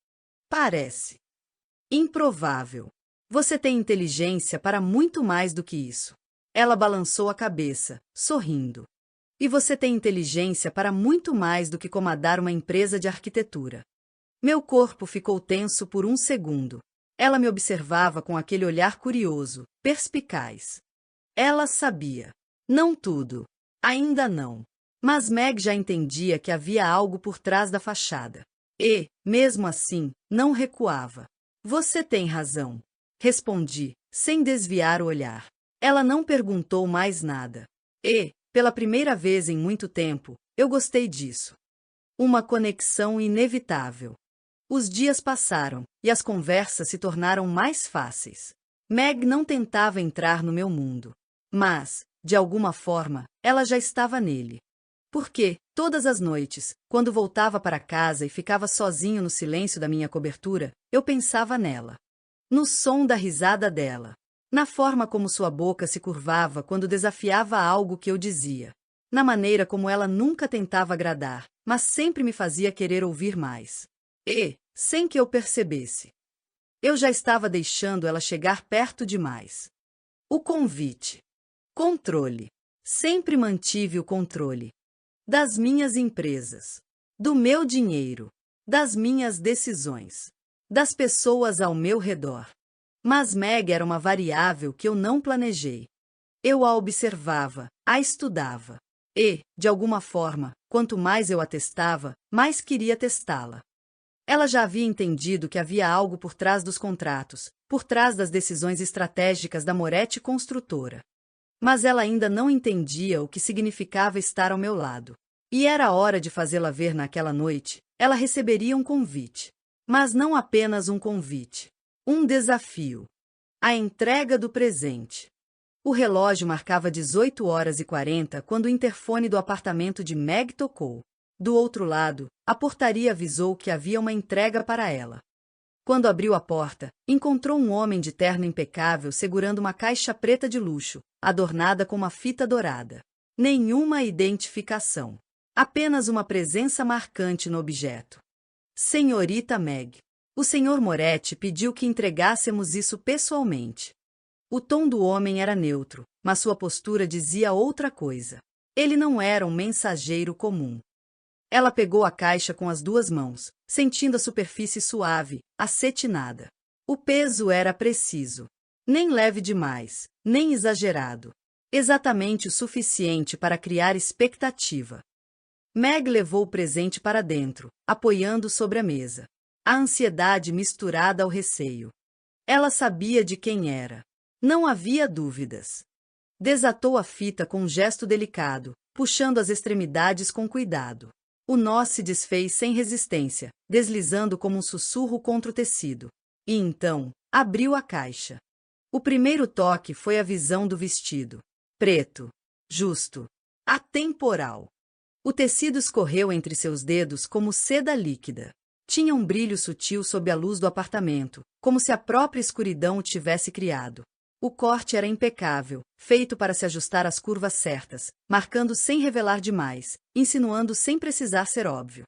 S1: Parece. Improvável. Você tem inteligência para muito mais do que isso. Ela balançou a cabeça, sorrindo. E você tem inteligência para muito mais do que comandar uma empresa de arquitetura. Meu corpo ficou tenso por um segundo. Ela me observava com aquele olhar curioso, perspicaz. Ela sabia. Não tudo. Ainda não. Mas Meg já entendia que havia algo por trás da fachada. E, mesmo assim, não recuava. Você tem razão. Respondi, sem desviar o olhar. Ela não perguntou mais nada. E, pela primeira vez em muito tempo, eu gostei disso. Uma conexão inevitável. Os dias passaram, e as conversas se tornaram mais fáceis. Meg não tentava entrar no meu mundo. Mas, de alguma forma, ela já estava nele. Porque, todas as noites, quando voltava para casa e ficava sozinho no silêncio da minha cobertura, eu pensava nela. No som da risada dela. Na forma como sua boca se curvava quando desafiava algo que eu dizia. Na maneira como ela nunca tentava agradar, mas sempre me fazia querer ouvir mais. E, sem que eu percebesse, eu já estava deixando ela chegar perto demais. O convite. Controle. Sempre mantive o controle. Das minhas empresas. Do meu dinheiro. Das minhas decisões. Das pessoas ao meu redor. Mas Meg era uma variável que eu não planejei. Eu a observava, a estudava. E, de alguma forma, quanto mais eu a testava, mais queria testá-la. Ela já havia entendido que havia algo por trás dos contratos, por trás das decisões estratégicas da Moretti Construtora. Mas ela ainda não entendia o que significava estar ao meu lado. E era hora de fazê-la ver naquela noite. Ela receberia um convite. Mas não apenas um convite. Um desafio. A entrega do presente. O relógio marcava 18h40 quando o interfone do apartamento de Meg tocou. Do outro lado, a portaria avisou que havia uma entrega para ela. Quando abriu a porta, encontrou um homem de terno impecável segurando uma caixa preta de luxo, adornada com uma fita dourada. Nenhuma identificação. Apenas uma presença marcante no objeto. Senhorita Meg. O Sr. Moretti pediu que entregássemos isso pessoalmente. O tom do homem era neutro, mas sua postura dizia outra coisa. Ele não era um mensageiro comum. Ela pegou a caixa com as duas mãos, sentindo a superfície suave, acetinada. O peso era preciso. Nem leve demais, nem exagerado. Exatamente o suficiente para criar expectativa. Meg levou o presente para dentro, apoiando sobre a mesa. A ansiedade misturada ao receio. Ela sabia de quem era. Não havia dúvidas. Desatou a fita com um gesto delicado, puxando as extremidades com cuidado. O nó se desfez sem resistência, deslizando como um sussurro contra o tecido. E então, abriu a caixa. O primeiro toque foi a visão do vestido. Preto. Justo. Atemporal. O tecido escorreu entre seus dedos como seda líquida. Tinha um brilho sutil sob a luz do apartamento, como se a própria escuridão o tivesse criado. O corte era impecável, feito para se ajustar às curvas certas, marcando sem revelar demais, insinuando sem precisar ser óbvio.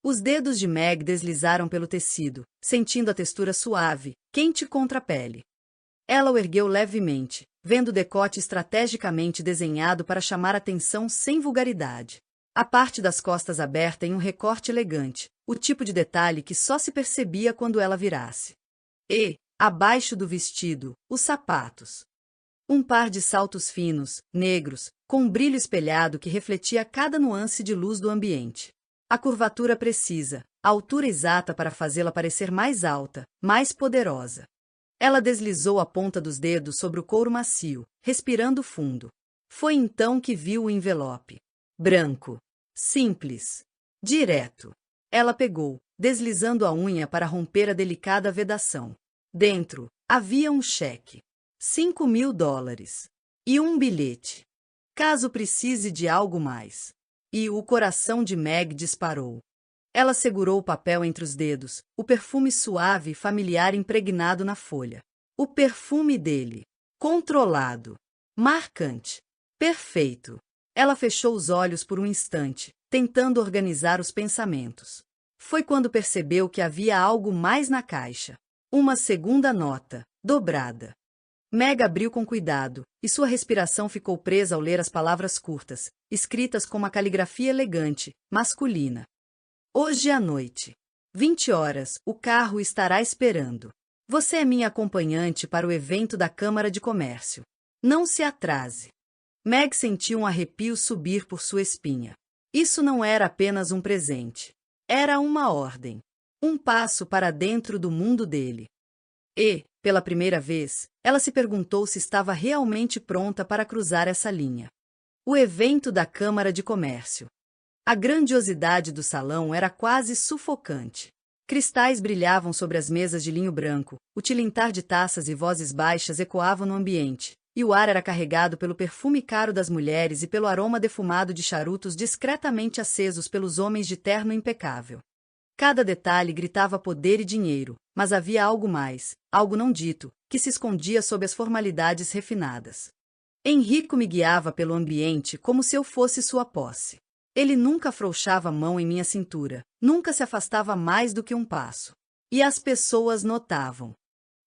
S1: Os dedos de Meg deslizaram pelo tecido, sentindo a textura suave, quente contra a pele. Ela o ergueu levemente, vendo o decote estrategicamente desenhado para chamar atenção sem vulgaridade. A parte das costas aberta em um recorte elegante, o tipo de detalhe que só se percebia quando ela virasse. E, abaixo do vestido, os sapatos. Um par de saltos finos, negros, com um brilho espelhado que refletia cada nuance de luz do ambiente. A curvatura precisa, a altura exata para fazê-la parecer mais alta, mais poderosa. Ela deslizou a ponta dos dedos sobre o couro macio, respirando fundo. Foi então que viu o envelope. Branco. Simples. Direto. Ela pegou, deslizando a unha para romper a delicada vedação. Dentro, havia um cheque. $5.000. E um bilhete. Caso precise de algo mais. E o coração de Meg disparou. Ela segurou o papel entre os dedos, o perfume suave e familiar impregnado na folha. O perfume dele. Controlado. Marcante. Perfeito. Ela fechou os olhos por um instante, tentando organizar os pensamentos. Foi quando percebeu que havia algo mais na caixa. Uma segunda nota, dobrada. Meg abriu com cuidado, e sua respiração ficou presa ao ler as palavras curtas, escritas com uma caligrafia elegante, masculina. Hoje à noite. 20 horas, o carro estará esperando. Você é minha acompanhante para o evento da Câmara de Comércio. Não se atrase. Meg sentiu um arrepio subir por sua espinha. Isso não era apenas um presente. Era uma ordem. Um passo para dentro do mundo dele. E, pela primeira vez, ela se perguntou se estava realmente pronta para cruzar essa linha. O evento da Câmara de Comércio. A grandiosidade do salão era quase sufocante. Cristais brilhavam sobre as mesas de linho branco, o tilintar de taças e vozes baixas ecoavam no ambiente, e o ar era carregado pelo perfume caro das mulheres e pelo aroma defumado de charutos discretamente acesos pelos homens de terno impecável. Cada detalhe gritava poder e dinheiro, mas havia algo mais, algo não dito, que se escondia sob as formalidades refinadas. Enrico me guiava pelo ambiente como se eu fosse sua posse. Ele nunca afrouxava a mão em minha cintura, nunca se afastava mais do que um passo. E as pessoas notavam.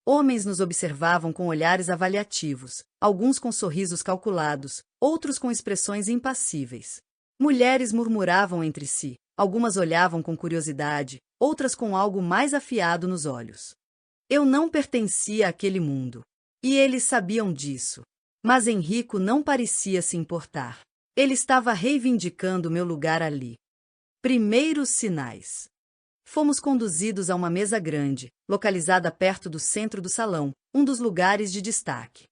S1: Homens nos observavam com olhares avaliativos, alguns com sorrisos calculados, outros com expressões impassíveis. Mulheres murmuravam entre si, algumas olhavam com curiosidade, outras com algo mais afiado nos olhos. Eu não pertencia àquele mundo. E eles sabiam disso. Mas Enrico não parecia se importar. Ele estava reivindicando meu lugar ali. Primeiros sinais. Fomos conduzidos a uma mesa grande, localizada perto do centro do salão, um dos lugares de destaque.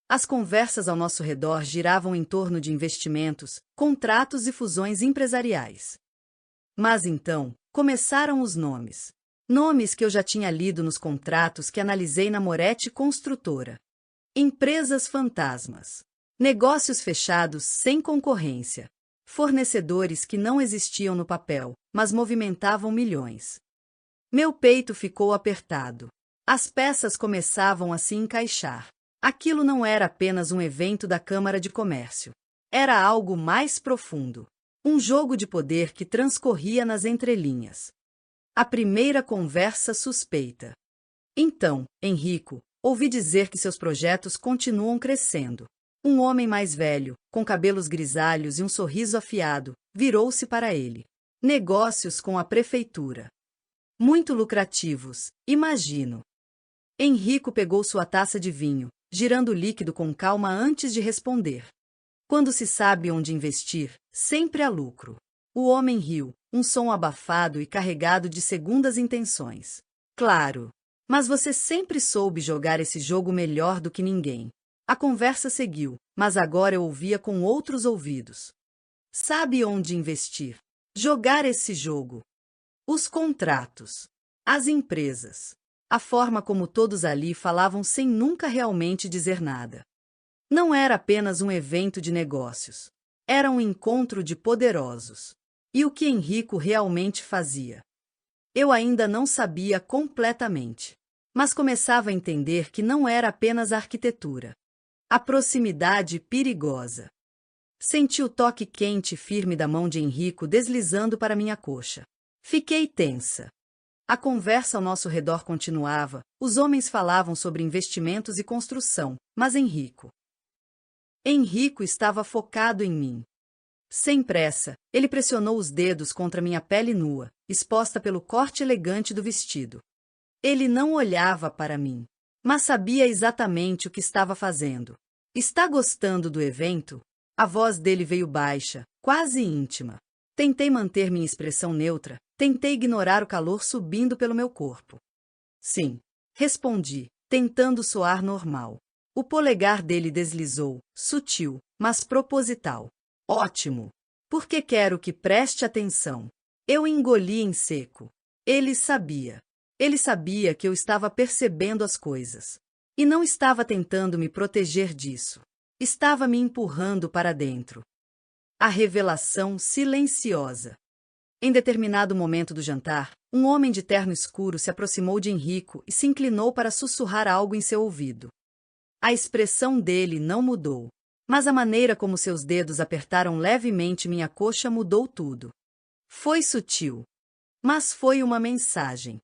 S1: As conversas ao nosso redor giravam em torno de investimentos, contratos e fusões empresariais. Mas então, começaram os nomes. Nomes que eu já tinha lido nos contratos que analisei na Moretti Construtora. Empresas fantasmas. Negócios fechados sem concorrência. Fornecedores que não existiam no papel, mas movimentavam milhões. Meu peito ficou apertado. As peças começavam a se encaixar. Aquilo não era apenas um evento da Câmara de Comércio. Era algo mais profundo. Um jogo de poder que transcorria nas entrelinhas. A primeira conversa suspeita. Então, Enrico, ouvi dizer que seus projetos continuam crescendo. Um homem mais velho, com cabelos grisalhos e um sorriso afiado, virou-se para ele. Negócios com a prefeitura. Muito lucrativos, imagino. Enrico pegou sua taça de vinho, girando o líquido com calma antes de responder. Quando se sabe onde investir, sempre há lucro. O homem riu, um som abafado e carregado de segundas intenções. Claro. Mas você sempre soube jogar esse jogo melhor do que ninguém. A conversa seguiu, mas agora eu ouvia com outros ouvidos. Sabe onde investir? Jogar esse jogo. Os contratos. As empresas. A forma como todos ali falavam sem nunca realmente dizer nada. Não era apenas um evento de negócios. Era um encontro de poderosos. E o que Enrico realmente fazia? Eu ainda não sabia completamente. Mas começava a entender que não era apenas arquitetura. A proximidade perigosa. Senti o toque quente e firme da mão de Enrico deslizando para minha coxa. Fiquei tensa. A conversa ao nosso redor continuava, os homens falavam sobre investimentos e construção, mas Enrico estava focado em mim. Sem pressa, ele pressionou os dedos contra minha pele nua, exposta pelo corte elegante do vestido. Ele não olhava para mim, mas sabia exatamente o que estava fazendo. Está gostando do evento? A voz dele veio baixa, quase íntima. Tentei manter minha expressão neutra, tentei ignorar o calor subindo pelo meu corpo. Sim, respondi, tentando soar normal. O polegar dele deslizou, sutil, mas proposital. Ótimo! Porque quero que preste atenção. Eu engoli em seco. Ele sabia. Ele sabia que eu estava percebendo as coisas. E não estava tentando me proteger disso. Estava me empurrando para dentro. A revelação silenciosa. Em determinado momento do jantar, um homem de terno escuro se aproximou de Henrico e se inclinou para sussurrar algo em seu ouvido. A expressão dele não mudou, mas a maneira como seus dedos apertaram levemente minha coxa mudou tudo. Foi sutil, mas foi uma mensagem.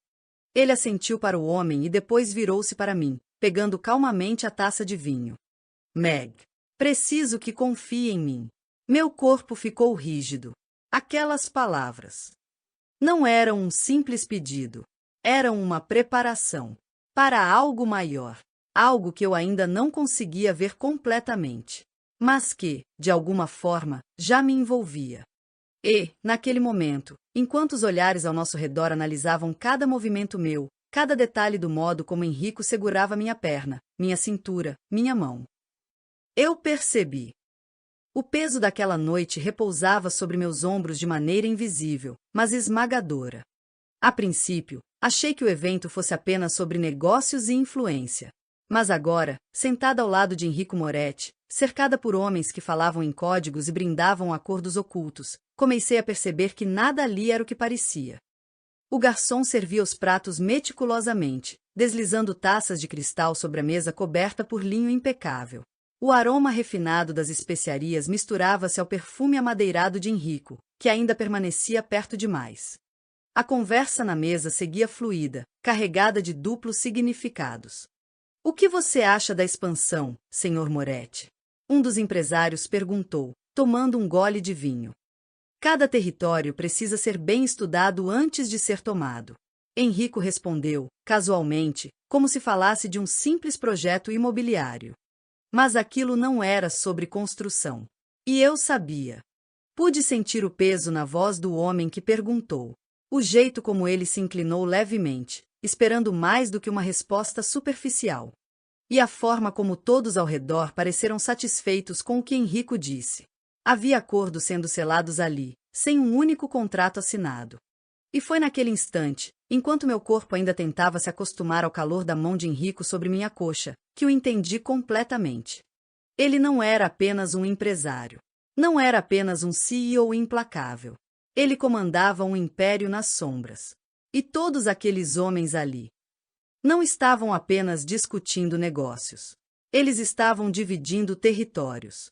S1: Ele assentiu para o homem e depois virou-se para mim, pegando calmamente a taça de vinho. Meg, preciso que confie em mim. Meu corpo ficou rígido. Aquelas palavras não eram um simples pedido, eram uma preparação para algo maior, algo que eu ainda não conseguia ver completamente, mas que, de alguma forma, já me envolvia. E, naquele momento, enquanto os olhares ao nosso redor analisavam cada movimento meu, cada detalhe do modo como Henrico segurava minha perna, minha cintura, minha mão, eu percebi. O peso daquela noite repousava sobre meus ombros de maneira invisível, mas esmagadora. A princípio, achei que o evento fosse apenas sobre negócios e influência. Mas agora, sentada ao lado de Enrico Moretti, cercada por homens que falavam em códigos e brindavam acordos ocultos, comecei a perceber que nada ali era o que parecia. O garçom servia os pratos meticulosamente, deslizando taças de cristal sobre a mesa coberta por linho impecável. O aroma refinado das especiarias misturava-se ao perfume amadeirado de Henrico, que ainda permanecia perto demais. A conversa na mesa seguia fluida, carregada de duplos significados. O que você acha da expansão, Sr. Moretti? Um dos empresários perguntou, tomando um gole de vinho. Cada território precisa ser bem estudado antes de ser tomado. Henrico respondeu, casualmente, como se falasse de um simples projeto imobiliário. Mas aquilo não era sobre construção. E eu sabia. Pude sentir o peso na voz do homem que perguntou. O jeito como ele se inclinou levemente, esperando mais do que uma resposta superficial. E a forma como todos ao redor pareceram satisfeitos com o que Henrico disse. Havia acordos sendo selados ali, sem um único contrato assinado. E foi naquele instante, enquanto meu corpo ainda tentava se acostumar ao calor da mão de Henrico sobre minha coxa, que o entendi completamente. Ele não era apenas um empresário. Não era apenas um CEO implacável. Ele comandava um império nas sombras. E todos aqueles homens ali não estavam apenas discutindo negócios. Eles estavam dividindo territórios.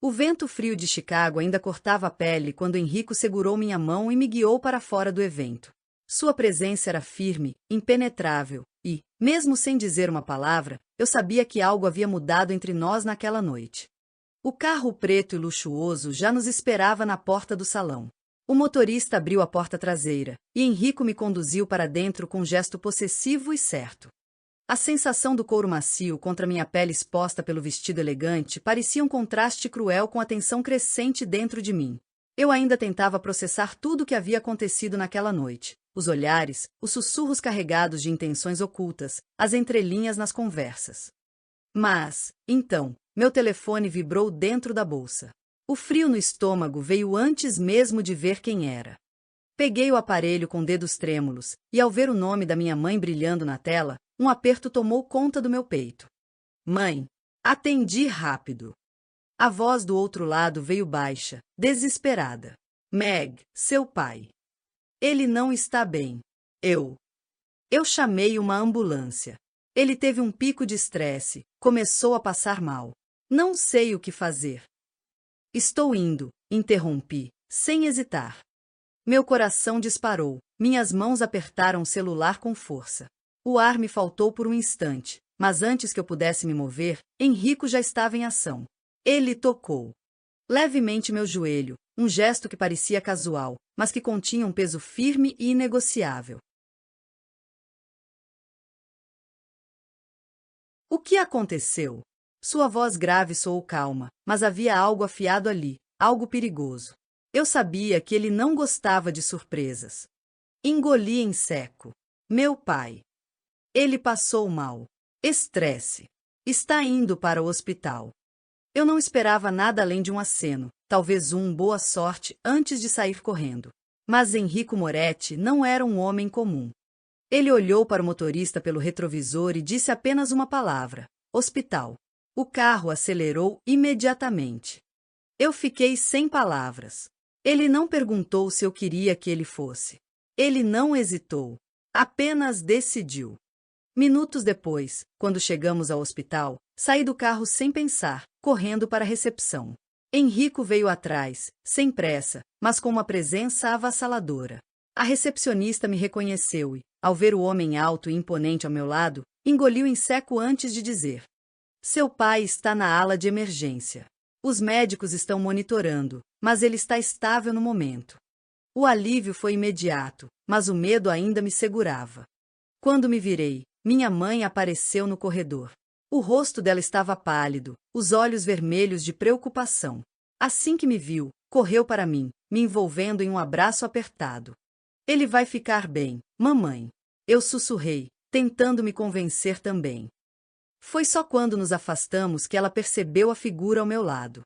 S1: O vento frio de Chicago ainda cortava a pele quando Henrico segurou minha mão e me guiou para fora do evento. Sua presença era firme, impenetrável, e, mesmo sem dizer uma palavra, eu sabia que algo havia mudado entre nós naquela noite. O carro preto e luxuoso já nos esperava na porta do salão. O motorista abriu a porta traseira, e Henrico me conduziu para dentro com um gesto possessivo e certo. A sensação do couro macio contra minha pele exposta pelo vestido elegante parecia um contraste cruel com a tensão crescente dentro de mim. Eu ainda tentava processar tudo o que havia acontecido naquela noite. Os olhares, os sussurros carregados de intenções ocultas, as entrelinhas nas conversas. Mas, então, meu telefone vibrou dentro da bolsa. O frio no estômago veio antes mesmo de ver quem era. Peguei o aparelho com dedos trêmulos, e ao ver o nome da minha mãe brilhando na tela, um aperto tomou conta do meu peito. Mãe! Atendi rápido. A voz do outro lado veio baixa, desesperada. Meg, seu pai. Ele não está bem. Eu chamei uma ambulância. Ele teve um pico de estresse, começou a passar mal. Não sei o que fazer. Estou indo, interrompi, sem hesitar. Meu coração disparou, minhas mãos apertaram o celular com força. O ar me faltou por um instante, mas antes que eu pudesse me mover, Henrico já estava em ação. Ele tocou. levemente meu joelho, um gesto que parecia casual, mas que continha um peso firme e inegociável. O que aconteceu? Sua voz grave soou calma, mas havia algo afiado ali, algo perigoso. Eu sabia que ele não gostava de surpresas. Engoli em seco. Meu pai. Ele passou mal. Estresse. Está indo para o hospital. Eu não esperava nada além de um aceno, talvez boa sorte antes de sair correndo. Mas Enrico Moretti não era um homem comum. Ele olhou para o motorista pelo retrovisor e disse apenas uma palavra: hospital. O carro acelerou imediatamente. Eu fiquei sem palavras. Ele não perguntou se eu queria que ele fosse. Ele não hesitou. Apenas decidiu. Minutos depois, quando chegamos ao hospital, saí do carro sem pensar, correndo para a recepção. Enrico veio atrás, sem pressa, mas com uma presença avassaladora. A recepcionista me reconheceu e, ao ver o homem alto e imponente ao meu lado, engoliu em seco antes de dizer: seu pai está na ala de emergência. Os médicos estão monitorando, mas ele está estável no momento. O alívio foi imediato, mas o medo ainda me segurava. Quando me virei, minha mãe apareceu no corredor. O rosto dela estava pálido, os olhos vermelhos de preocupação. Assim que me viu, correu para mim, me envolvendo em um abraço apertado. Ele vai ficar bem, mamãe. Eu sussurrei, tentando me convencer também. Foi só quando nos afastamos que ela percebeu a figura ao meu lado.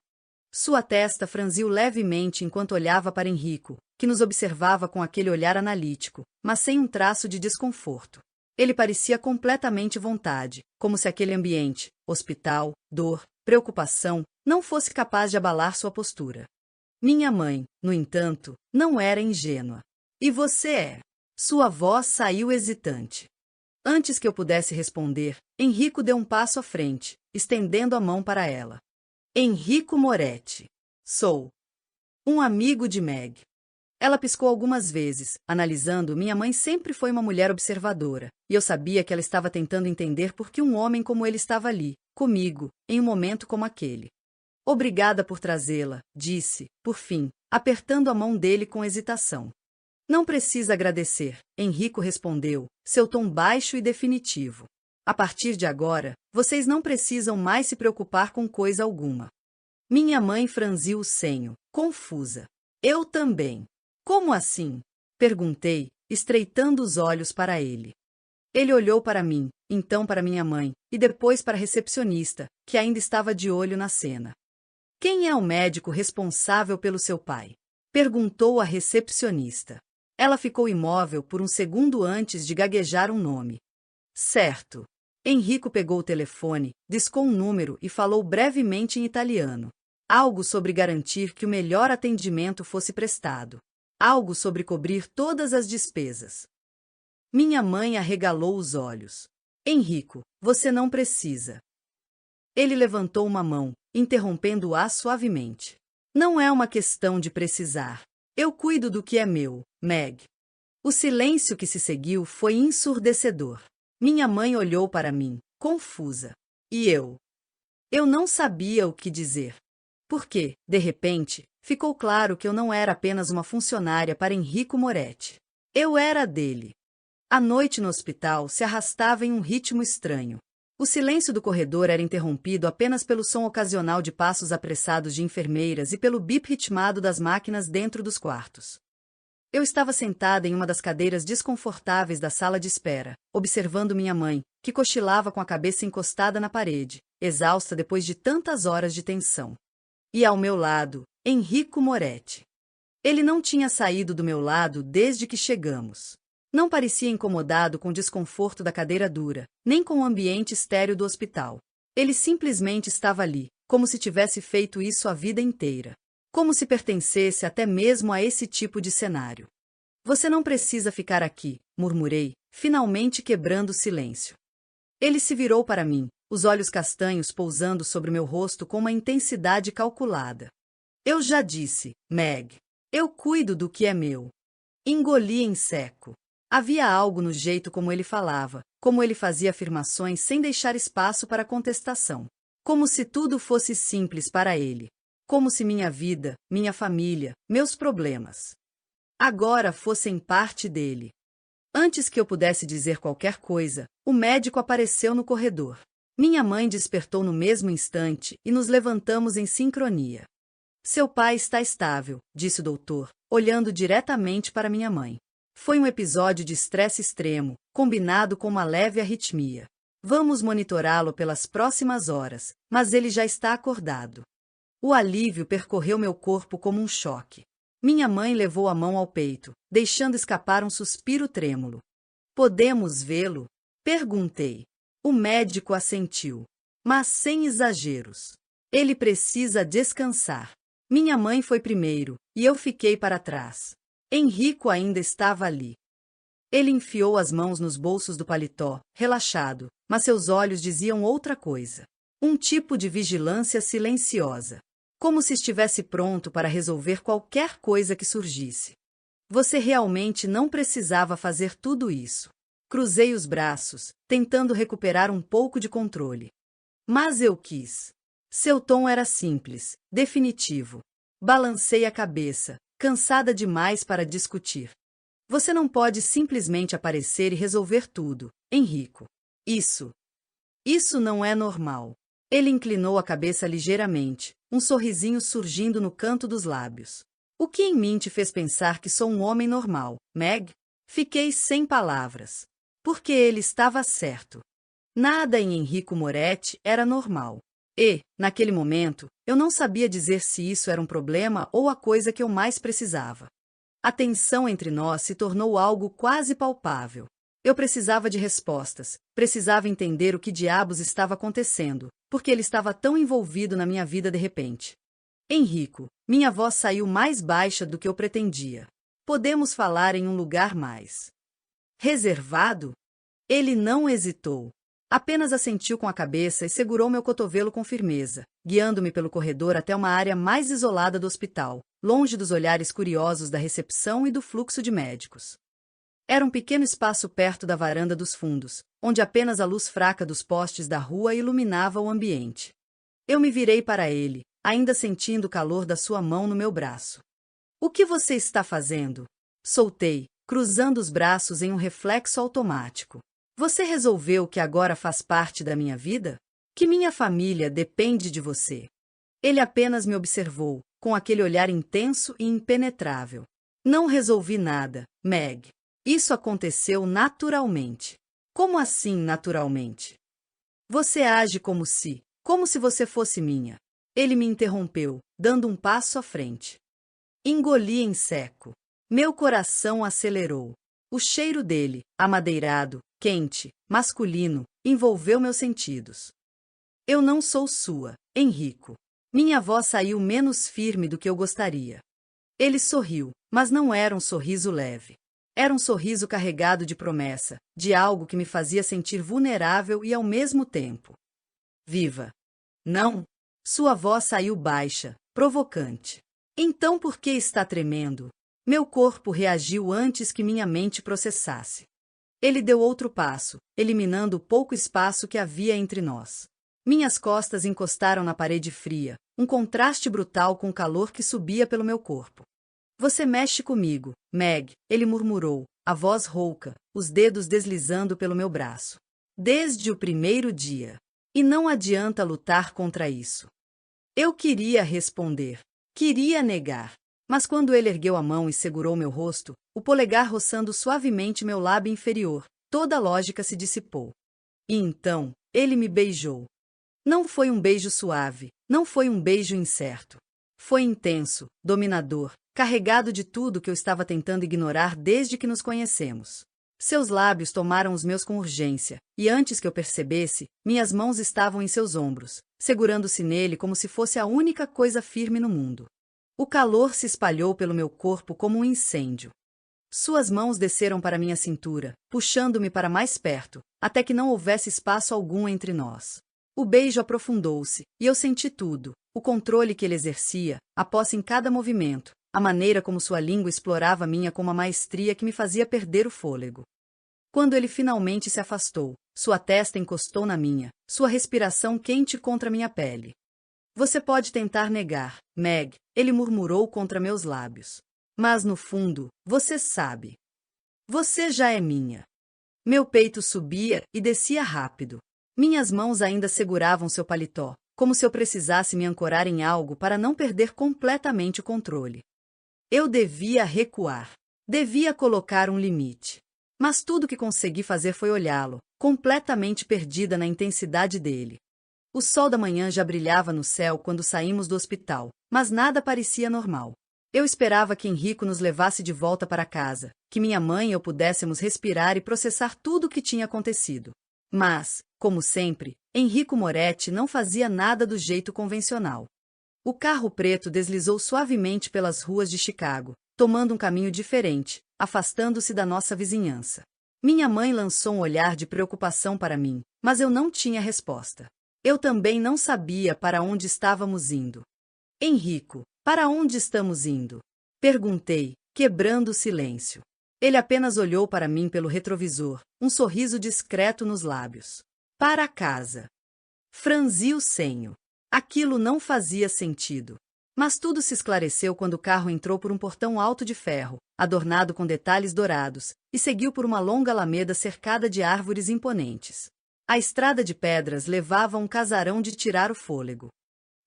S1: Sua testa franziu levemente enquanto olhava para Enrico, que nos observava com aquele olhar analítico, mas sem um traço de desconforto. Ele parecia completamente à vontade, como se aquele ambiente, hospital, dor, preocupação, não fosse capaz de abalar sua postura. Minha mãe, no entanto, não era ingênua. E você é? Sua voz saiu hesitante. Antes que eu pudesse responder, Enrico deu um passo à frente, estendendo a mão para ela. Enrico Moretti. Sou um amigo de Meg. Ela piscou algumas vezes, analisando. Minha mãe sempre foi uma mulher observadora, e eu sabia que ela estava tentando entender por que um homem como ele estava ali, comigo, em um momento como aquele. Obrigada por trazê-la, disse, por fim, apertando a mão dele com hesitação. Não precisa agradecer, Enrico respondeu, seu tom baixo e definitivo. A partir de agora, vocês não precisam mais se preocupar com coisa alguma. Minha mãe franziu o senho, confusa. Eu também. Como assim? Perguntei, estreitando os olhos para ele. Ele olhou para mim, então para minha mãe, e depois para a recepcionista, que ainda estava de olho na cena. Quem é o médico responsável pelo seu pai? Perguntou a recepcionista. Ela ficou imóvel por um segundo antes de gaguejar um nome. Certo. Enrico pegou o telefone, discou um número e falou brevemente em italiano. Algo sobre garantir que o melhor atendimento fosse prestado. Algo sobre cobrir todas as despesas. Minha mãe arregalou os olhos. Enrico, você não precisa. Ele levantou uma mão, interrompendo-a suavemente. Não é uma questão de precisar. Eu cuido do que é meu, Meg. O silêncio que se seguiu foi ensurdecedor. Minha mãe olhou para mim, confusa. E eu? Eu não sabia o que dizer. Porque, de repente, ficou claro que eu não era apenas uma funcionária para Enrico Moretti. Eu era dele. A noite no hospital se arrastava em um ritmo estranho. O silêncio do corredor era interrompido apenas pelo som ocasional de passos apressados de enfermeiras e pelo bip ritmado das máquinas dentro dos quartos. Eu estava sentada em uma das cadeiras desconfortáveis da sala de espera, observando minha mãe, que cochilava com a cabeça encostada na parede, exausta depois de tantas horas de tensão. E ao meu lado, Enrico Moretti. Ele não tinha saído do meu lado desde que chegamos. Não parecia incomodado com o desconforto da cadeira dura, nem com o ambiente estéril do hospital. Ele simplesmente estava ali, como se tivesse feito isso a vida inteira. Como se pertencesse até mesmo a esse tipo de cenário. Você não precisa ficar aqui, murmurei, finalmente quebrando o silêncio. Ele se virou para mim, os olhos castanhos pousando sobre meu rosto com uma intensidade calculada. Eu já disse, Meg. Eu cuido do que é meu. Engoli em seco. Havia algo no jeito como ele falava, como ele fazia afirmações sem deixar espaço para contestação. Como se tudo fosse simples para ele. Como se minha vida, minha família, meus problemas agora fossem parte dele. Antes que eu pudesse dizer qualquer coisa, o médico apareceu no corredor. Minha mãe despertou no mesmo instante e nos levantamos em sincronia. Seu pai está estável, disse o doutor, olhando diretamente para minha mãe. Foi um episódio de estresse extremo, combinado com uma leve arritmia. Vamos monitorá-lo pelas próximas horas, mas ele já está acordado. O alívio percorreu meu corpo como um choque. Minha mãe levou a mão ao peito, deixando escapar um suspiro trêmulo. Podemos vê-lo? Perguntei. O médico assentiu, mas sem exageros. Ele precisa descansar. Minha mãe foi primeiro, e eu fiquei para trás. Henrico ainda estava ali. Ele enfiou as mãos nos bolsos do paletó, relaxado, mas seus olhos diziam outra coisa. Um tipo de vigilância silenciosa. Como se estivesse pronto para resolver qualquer coisa que surgisse. Você realmente não precisava fazer tudo isso. Cruzei os braços, tentando recuperar um pouco de controle. Mas eu quis. Seu tom era simples, definitivo. Balancei a cabeça, cansada demais para discutir. Você não pode simplesmente aparecer e resolver tudo, Henrico. Isso não é normal. Ele inclinou a cabeça ligeiramente, um sorrisinho surgindo no canto dos lábios. O que em mim te fez pensar que sou um homem normal, Meg? Fiquei sem palavras. Porque ele estava certo. Nada em Enrico Moretti era normal. E, naquele momento, eu não sabia dizer se isso era um problema ou a coisa que eu mais precisava. A tensão entre nós se tornou algo quase palpável. Eu precisava de respostas, precisava entender o que diabos estava acontecendo, porque ele estava tão envolvido na minha vida de repente. Henrico, minha voz saiu mais baixa do que eu pretendia. Podemos falar em um lugar mais reservado? Ele não hesitou. Apenas assentiu com a cabeça e segurou meu cotovelo com firmeza, guiando-me pelo corredor até uma área mais isolada do hospital, longe dos olhares curiosos da recepção e do fluxo de médicos. Era um pequeno espaço perto da varanda dos fundos, onde apenas a luz fraca dos postes da rua iluminava o ambiente. Eu me virei para ele, ainda sentindo o calor da sua mão no meu braço. O que você está fazendo? Soltei, cruzando os braços em um reflexo automático. Você resolveu que agora faz parte da minha vida? Que minha família depende de você. Ele apenas me observou, com aquele olhar intenso e impenetrável. Não resolvi nada, Meg. Isso aconteceu naturalmente. Como assim naturalmente? Você age como se você fosse minha. Ele me interrompeu, dando um passo à frente. Engoli em seco. Meu coração acelerou. O cheiro dele, amadeirado, quente, masculino, envolveu meus sentidos. Eu não sou sua, Henrico. Minha voz saiu menos firme do que eu gostaria. Ele sorriu, mas não era um sorriso leve. Era um sorriso carregado de promessa, de algo que me fazia sentir vulnerável e ao mesmo tempo viva. Não. Sua voz saiu baixa, provocante. Então por que está tremendo? Meu corpo reagiu antes que minha mente processasse. Ele deu outro passo, eliminando o pouco espaço que havia entre nós. Minhas costas encostaram na parede fria, um contraste brutal com o calor que subia pelo meu corpo. Você mexe comigo, Meg, ele murmurou, a voz rouca, os dedos deslizando pelo meu braço. Desde o primeiro dia. E não adianta lutar contra isso. Eu queria responder. Queria negar. Mas quando ele ergueu a mão e segurou meu rosto, o polegar roçando suavemente meu lábio inferior, toda a lógica se dissipou. E então, ele me beijou. Não foi um beijo suave, não foi um beijo incerto. Foi intenso, dominador, carregado de tudo que eu estava tentando ignorar desde que nos conhecemos. Seus lábios tomaram os meus com urgência, e antes que eu percebesse, minhas mãos estavam em seus ombros, segurando-se nele como se fosse a única coisa firme no mundo. O calor se espalhou pelo meu corpo como um incêndio. Suas mãos desceram para minha cintura, puxando-me para mais perto, até que não houvesse espaço algum entre nós. O beijo aprofundou-se, e eu senti tudo, o controle que ele exercia, a posse em cada movimento, a maneira como sua língua explorava a minha com uma maestria que me fazia perder o fôlego. Quando ele finalmente se afastou, sua testa encostou na minha, sua respiração quente contra minha pele. Você pode tentar negar, Meg, ele murmurou contra meus lábios. Mas no fundo, você sabe. Você já é minha. Meu peito subia e descia rápido. Minhas mãos ainda seguravam seu paletó, como se eu precisasse me ancorar em algo para não perder completamente o controle. Eu devia recuar. Devia colocar um limite. Mas tudo que consegui fazer foi olhá-lo, completamente perdida na intensidade dele. O sol da manhã já brilhava no céu quando saímos do hospital, mas nada parecia normal. Eu esperava que Enrico nos levasse de volta para casa, que minha mãe e eu pudéssemos respirar e processar tudo o que tinha acontecido. Mas, como sempre, Enrico Moretti não fazia nada do jeito convencional. O carro preto deslizou suavemente pelas ruas de Chicago, tomando um caminho diferente, afastando-se da nossa vizinhança. Minha mãe lançou um olhar de preocupação para mim, mas eu não tinha resposta. Eu também não sabia para onde estávamos indo. Enrico, para onde estamos indo? Perguntei, quebrando o silêncio. Ele apenas olhou para mim pelo retrovisor, um sorriso discreto nos lábios. Para casa. Franzi o senho. Aquilo não fazia sentido. Mas tudo se esclareceu quando o carro entrou por um portão alto de ferro, adornado com detalhes dourados, e seguiu por uma longa alameda cercada de árvores imponentes. A estrada de pedras levava a um casarão de tirar o fôlego.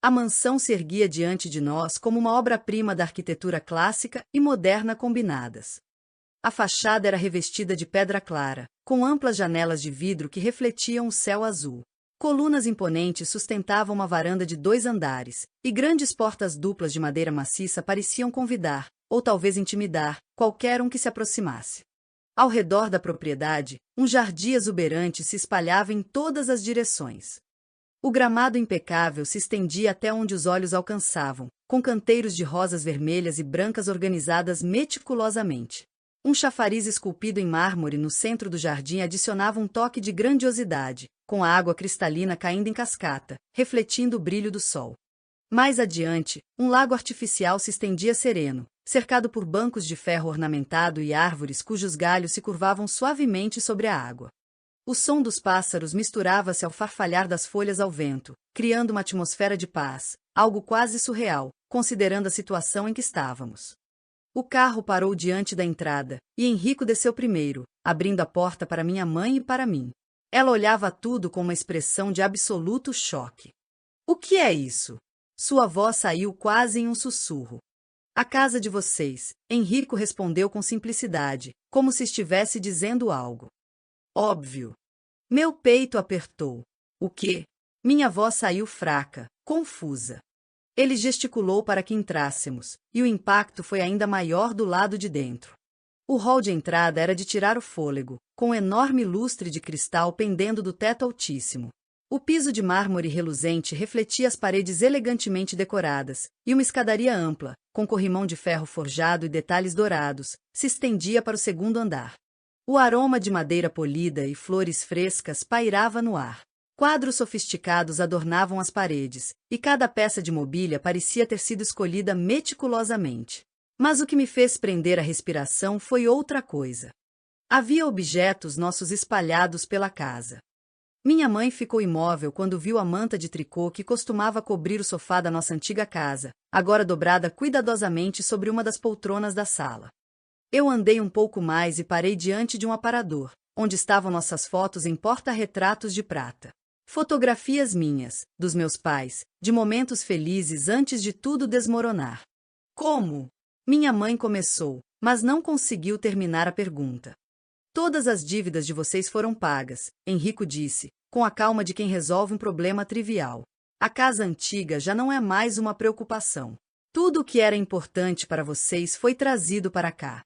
S1: A mansão se erguia diante de nós como uma obra-prima da arquitetura clássica e moderna combinadas. A fachada era revestida de pedra clara, com amplas janelas de vidro que refletiam o céu azul. Colunas imponentes sustentavam uma varanda de 2 andares, e grandes portas duplas de madeira maciça pareciam convidar, ou talvez intimidar, qualquer um que se aproximasse. Ao redor da propriedade, um jardim exuberante se espalhava em todas as direções. O gramado impecável se estendia até onde os olhos alcançavam, com canteiros de rosas vermelhas e brancas organizadas meticulosamente. Um chafariz esculpido em mármore no centro do jardim adicionava um toque de grandiosidade, com a água cristalina caindo em cascata, refletindo o brilho do sol. Mais adiante, um lago artificial se estendia sereno, cercado por bancos de ferro ornamentado e árvores cujos galhos se curvavam suavemente sobre a água. O som dos pássaros misturava-se ao farfalhar das folhas ao vento, criando uma atmosfera de paz, algo quase surreal, considerando a situação em que estávamos. O carro parou diante da entrada, e Enrico desceu primeiro, abrindo a porta para minha mãe e para mim. Ela olhava tudo com uma expressão de absoluto choque. "O que é isso?" Sua voz saiu quase em um sussurro. "A casa de vocês", Enrico respondeu com simplicidade, como se estivesse dizendo algo. "Óbvio." Meu peito apertou. "O quê?" Minha voz saiu fraca, confusa. Ele gesticulou para que entrássemos, e o impacto foi ainda maior do lado de dentro. O hall de entrada era de tirar o fôlego, com um enorme lustre de cristal pendendo do teto altíssimo. O piso de mármore reluzente refletia as paredes elegantemente decoradas, e uma escadaria ampla, com corrimão de ferro forjado e detalhes dourados, se estendia para o segundo andar. O aroma de madeira polida e flores frescas pairava no ar. Quadros sofisticados adornavam as paredes, e cada peça de mobília parecia ter sido escolhida meticulosamente. Mas o que me fez prender a respiração foi outra coisa. Havia objetos nossos espalhados pela casa. Minha mãe ficou imóvel quando viu a manta de tricô que costumava cobrir o sofá da nossa antiga casa, agora dobrada cuidadosamente sobre uma das poltronas da sala. Eu andei um pouco mais e parei diante de um aparador, onde estavam nossas fotos em porta-retratos de prata. Fotografias minhas, dos meus pais, de momentos felizes antes de tudo desmoronar. "Como?" Minha mãe começou, mas não conseguiu terminar a pergunta. "Todas as dívidas de vocês foram pagas", Enrico disse, com a calma de quem resolve um problema trivial. "A casa antiga já não é mais uma preocupação. Tudo o que era importante para vocês foi trazido para cá."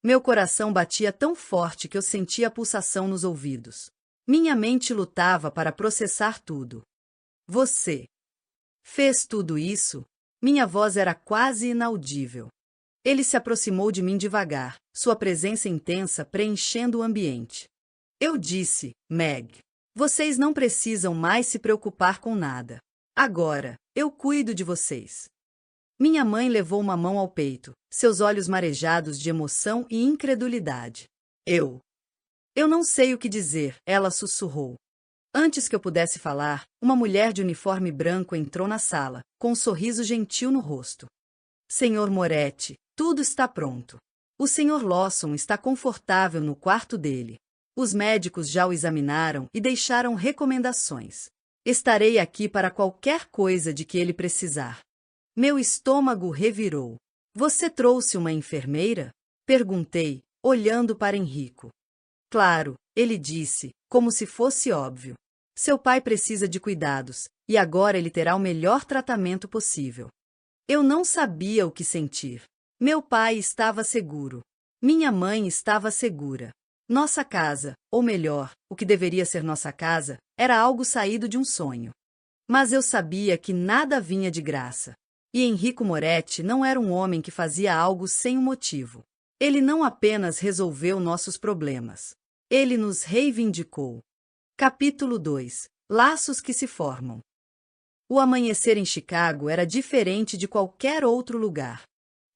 S1: Meu coração batia tão forte que eu sentia a pulsação nos ouvidos. Minha mente lutava para processar tudo. "Você fez tudo isso?" Minha voz era quase inaudível. Ele se aproximou de mim devagar, sua presença intensa preenchendo o ambiente. Eu disse, "Meg, vocês não precisam mais se preocupar com nada. Agora, eu cuido de vocês." Minha mãe levou uma mão ao peito, seus olhos marejados de emoção e incredulidade. Eu não sei o que dizer", ela sussurrou. Antes que eu pudesse falar, uma mulher de uniforme branco entrou na sala, com um sorriso gentil no rosto. Senhor Moretti, tudo está pronto. O Sr. Lawson está confortável no quarto dele. Os médicos já o examinaram e deixaram recomendações. Estarei aqui para qualquer coisa de que ele precisar. Meu estômago revirou. Você trouxe uma enfermeira? Perguntei, olhando para Henrico. Claro, ele disse, como se fosse óbvio. Seu pai precisa de cuidados, e agora ele terá o melhor tratamento possível. Eu não sabia o que sentir. Meu pai estava seguro. Minha mãe estava segura. Nossa casa, ou melhor, o que deveria ser nossa casa, era algo saído de um sonho. Mas eu sabia que nada vinha de graça. E Enrico Moretti não era um homem que fazia algo sem um motivo. Ele não apenas resolveu nossos problemas. Ele nos reivindicou. Capítulo 2. Laços que se formam. O amanhecer em Chicago era diferente de qualquer outro lugar.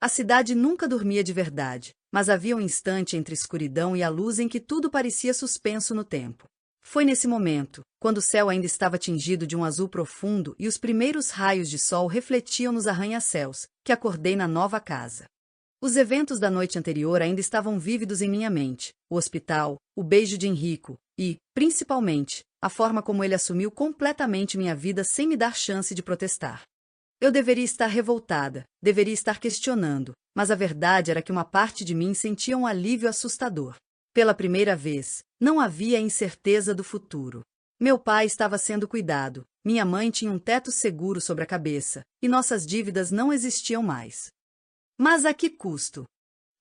S1: A cidade nunca dormia de verdade, mas havia um instante entre a escuridão e a luz em que tudo parecia suspenso no tempo. Foi nesse momento, quando o céu ainda estava tingido de um azul profundo e os primeiros raios de sol refletiam nos arranha-céus, que acordei na nova casa. Os eventos da noite anterior ainda estavam vívidos em minha mente: o hospital, o beijo de Henrico e, principalmente, a forma como ele assumiu completamente minha vida sem me dar chance de protestar. Eu deveria estar revoltada, deveria estar questionando, mas a verdade era que uma parte de mim sentia um alívio assustador. Pela primeira vez, não havia incerteza do futuro. Meu pai estava sendo cuidado, minha mãe tinha um teto seguro sobre a cabeça, e nossas dívidas não existiam mais. Mas a que custo?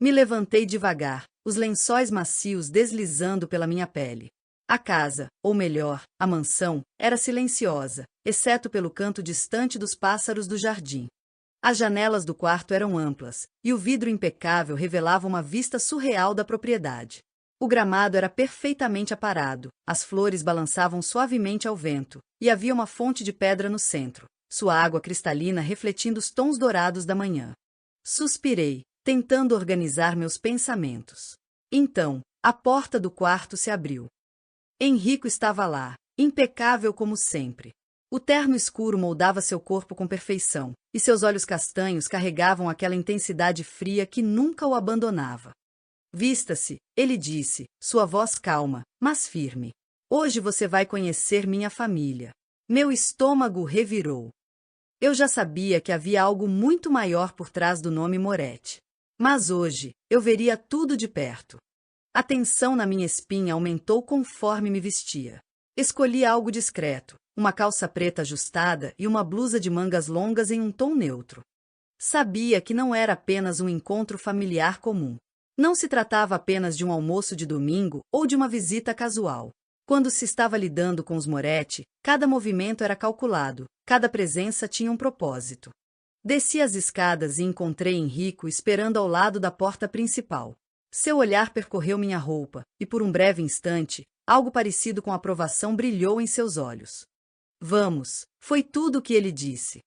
S1: Me levantei devagar, os lençóis macios deslizando pela minha pele. A casa, ou melhor, a mansão, era silenciosa, exceto pelo canto distante dos pássaros do jardim. As janelas do quarto eram amplas, e o vidro impecável revelava uma vista surreal da propriedade. O gramado era perfeitamente aparado, as flores balançavam suavemente ao vento, e havia uma fonte de pedra no centro, sua água cristalina refletindo os tons dourados da manhã. Suspirei, tentando organizar meus pensamentos. Então, a porta do quarto se abriu. Henrico estava lá, impecável como sempre. O terno escuro moldava seu corpo com perfeição, e seus olhos castanhos carregavam aquela intensidade fria que nunca o abandonava. Vista-se, ele disse, sua voz calma, mas firme. Hoje você vai conhecer minha família. Meu estômago revirou. Eu já sabia que havia algo muito maior por trás do nome Moretti. Mas hoje, eu veria tudo de perto. A tensão na minha espinha aumentou conforme me vestia. Escolhi algo discreto, uma calça preta ajustada e uma blusa de mangas longas em um tom neutro. Sabia que não era apenas um encontro familiar comum. Não se tratava apenas de um almoço de domingo ou de uma visita casual. Quando se estava lidando com os Moretti, cada movimento era calculado, cada presença tinha um propósito. Desci as escadas e encontrei Henrico esperando ao lado da porta principal. Seu olhar percorreu minha roupa, e por um breve instante, algo parecido com aprovação brilhou em seus olhos. Vamos, foi tudo o que ele disse.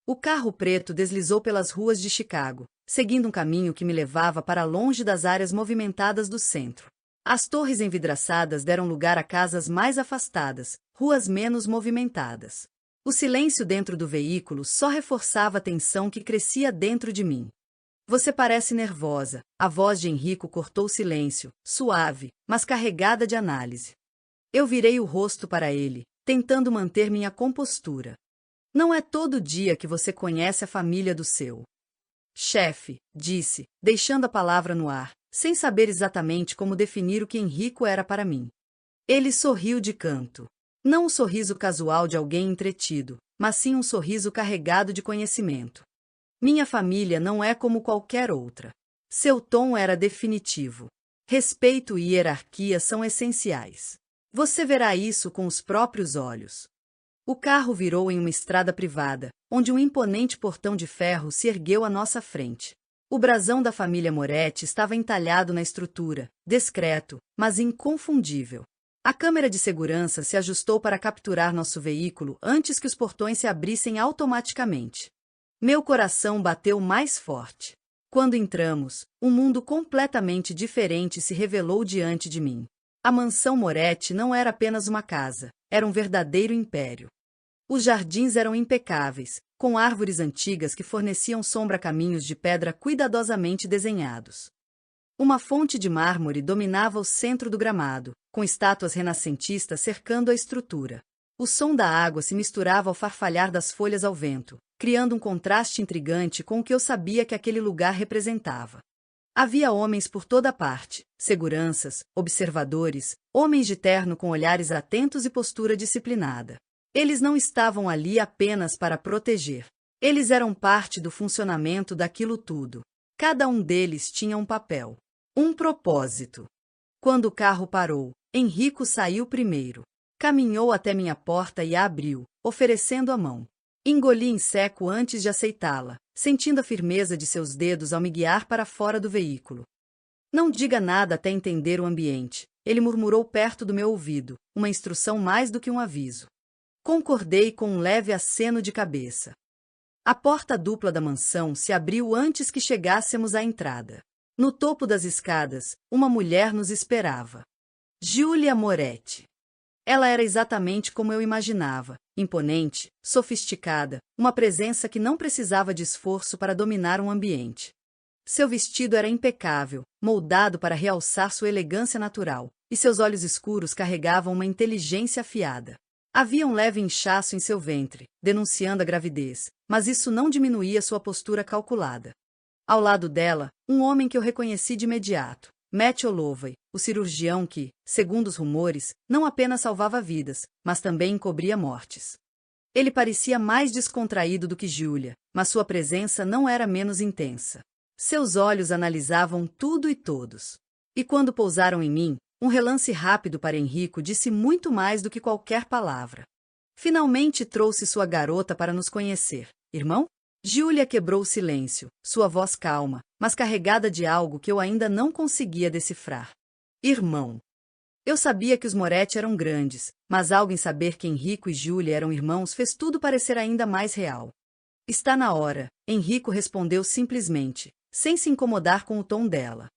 S1: O carro preto deslizou pelas ruas de Chicago, seguindo um caminho que me levava para longe das áreas movimentadas do centro. As torres envidraçadas deram lugar a casas mais afastadas, ruas menos movimentadas. O silêncio dentro do veículo só reforçava a tensão que crescia dentro de mim. Você parece nervosa, a voz de Henrico cortou o silêncio, suave, mas carregada de análise. Eu virei o rosto para ele, tentando manter minha compostura. Não é todo dia que você conhece a família do seu chefe, disse, deixando a palavra no ar, sem saber exatamente como definir o que Henrico era para mim. Ele sorriu de canto. Não um sorriso casual de alguém entretido, mas sim um sorriso carregado de conhecimento. Minha família não é como qualquer outra. Seu tom era definitivo. Respeito e hierarquia são essenciais. Você verá isso com os próprios olhos. O carro virou em uma estrada privada, onde um imponente portão de ferro se ergueu à nossa frente. O brasão da família Moretti estava entalhado na estrutura, discreto, mas inconfundível. A câmera de segurança se ajustou para capturar nosso veículo antes que os portões se abrissem automaticamente. Meu coração bateu mais forte. Quando entramos, um mundo completamente diferente se revelou diante de mim. A mansão Moretti não era apenas uma casa, era um verdadeiro império. Os jardins eram impecáveis, com árvores antigas que forneciam sombra a caminhos de pedra cuidadosamente desenhados. Uma fonte de mármore dominava o centro do gramado, com estátuas renascentistas cercando a estrutura. O som da água se misturava ao farfalhar das folhas ao vento, criando um contraste intrigante com o que eu sabia que aquele lugar representava. Havia homens por toda parte, seguranças, observadores, homens de terno com olhares atentos e postura disciplinada. Eles não estavam ali apenas para proteger. Eles eram parte do funcionamento daquilo tudo. Cada um deles tinha um papel, um propósito. Quando o carro parou, Henrico saiu primeiro. Caminhou até minha porta e a abriu, oferecendo a mão. Engoli em seco antes de aceitá-la, sentindo a firmeza de seus dedos ao me guiar para fora do veículo. Não diga nada até entender o ambiente, ele murmurou perto do meu ouvido, uma instrução mais do que um aviso. Concordei com um leve aceno de cabeça. A porta dupla da mansão se abriu antes que chegássemos à entrada. No topo das escadas, uma mulher nos esperava. Giulia Moretti. Ela era exatamente como eu imaginava, imponente, sofisticada, uma presença que não precisava de esforço para dominar um ambiente. Seu vestido era impecável, moldado para realçar sua elegância natural, e seus olhos escuros carregavam uma inteligência afiada. Havia um leve inchaço em seu ventre, denunciando a gravidez, mas isso não diminuía sua postura calculada. Ao lado dela, um homem que eu reconheci de imediato, Matt Holloway, o cirurgião que, segundo os rumores, não apenas salvava vidas, mas também encobria mortes. Ele parecia mais descontraído do que Giulia, mas sua presença não era menos intensa. Seus olhos analisavam tudo e todos. E quando pousaram em mim, um relance rápido para Henrico disse muito mais do que qualquer palavra. Finalmente trouxe sua garota para nos conhecer, irmão? Giulia quebrou o silêncio, sua voz calma, mas carregada de algo que eu ainda não conseguia decifrar. Irmão. Eu sabia que os Moretti eram grandes, mas algo em saber que Henrico e Giulia eram irmãos fez tudo parecer ainda mais real. Está na hora, Henrico respondeu simplesmente, sem se incomodar com o tom dela.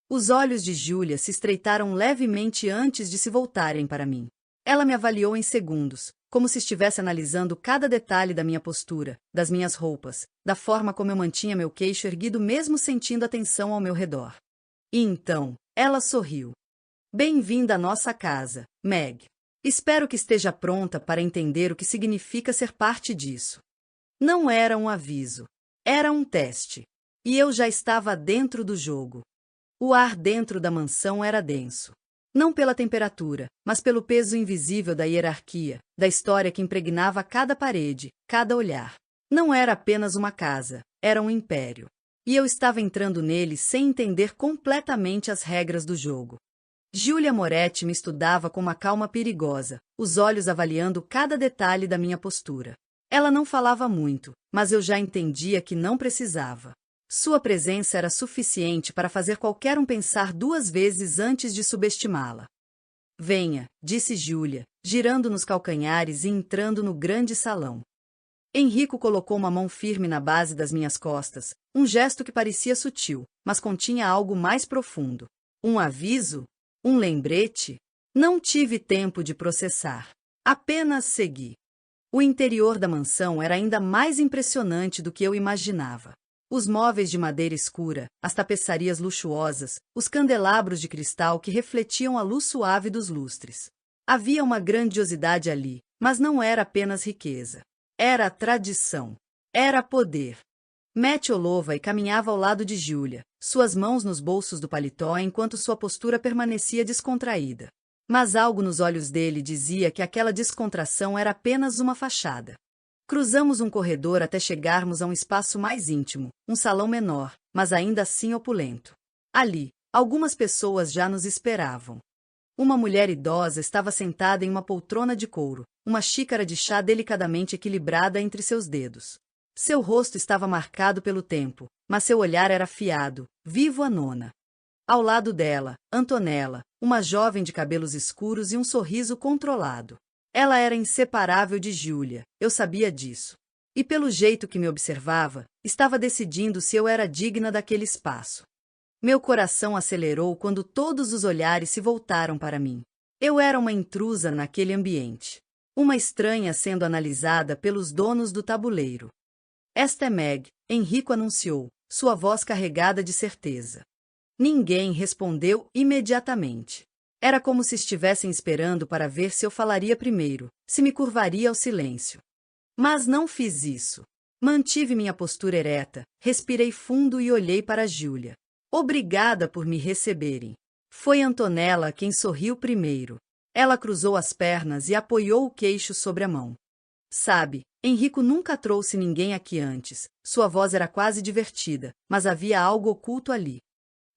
S1: Os olhos de Giulia se estreitaram levemente antes de se voltarem para mim. Ela me avaliou em segundos, como se estivesse analisando cada detalhe da minha postura, das minhas roupas, da forma como eu mantinha meu queixo erguido mesmo sentindo a tensão ao meu redor. E então, ela sorriu. Bem-vinda à nossa casa, Meg. Espero que esteja pronta para entender o que significa ser parte disso. Não era um aviso. Era um teste. E eu já estava dentro do jogo. O ar dentro da mansão era denso. Não pela temperatura, mas pelo peso invisível da hierarquia, da história que impregnava cada parede, cada olhar. Não era apenas uma casa, era um império. E eu estava entrando nele sem entender completamente as regras do jogo. Giulia Moretti me estudava com uma calma perigosa, os olhos avaliando cada detalhe da minha postura. Ela não falava muito, mas eu já entendia que não precisava. Sua presença era suficiente para fazer qualquer um pensar duas vezes antes de subestimá-la. Venha, disse Giulia, girando nos calcanhares e entrando no grande salão. Henrico colocou uma mão firme na base das minhas costas, um gesto que parecia sutil, mas continha algo mais profundo. Um aviso? Um lembrete? Não tive tempo de processar. Apenas segui. O interior da mansão era ainda mais impressionante do que eu imaginava. Os móveis de madeira escura, as tapeçarias luxuosas, os candelabros de cristal que refletiam a luz suave dos lustres. Havia uma grandiosidade ali, mas não era apenas riqueza. Era tradição. Era poder. Matt Holloway caminhava ao lado de Giulia, suas mãos nos bolsos do paletó enquanto sua postura permanecia descontraída. Mas algo nos olhos dele dizia que aquela descontração era apenas uma fachada. Cruzamos um corredor até chegarmos a um espaço mais íntimo, um salão menor, mas ainda assim opulento. Ali, algumas pessoas já nos esperavam. Uma mulher idosa estava sentada em uma poltrona de couro, uma xícara de chá delicadamente equilibrada entre seus dedos. Seu rosto estava marcado pelo tempo, mas seu olhar era afiado, vivo a nona. Ao lado dela, Antonella, uma jovem de cabelos escuros e um sorriso controlado. Ela era inseparável de Giulia, eu sabia disso. E pelo jeito que me observava, estava decidindo se eu era digna daquele espaço. Meu coração acelerou quando todos os olhares se voltaram para mim. Eu era uma intrusa naquele ambiente. Uma estranha sendo analisada pelos donos do tabuleiro. Esta é Meg, Enrico anunciou, sua voz carregada de certeza. Ninguém respondeu imediatamente. Era como se estivessem esperando para ver se eu falaria primeiro, se me curvaria ao silêncio. Mas não fiz isso. Mantive minha postura ereta, respirei fundo e olhei para Júlia. Obrigada por me receberem. Foi Antonella quem sorriu primeiro. Ela cruzou as pernas e apoiou o queixo sobre a mão. Sabe, Enrico nunca trouxe ninguém aqui antes. Sua voz era quase divertida, mas havia algo oculto ali.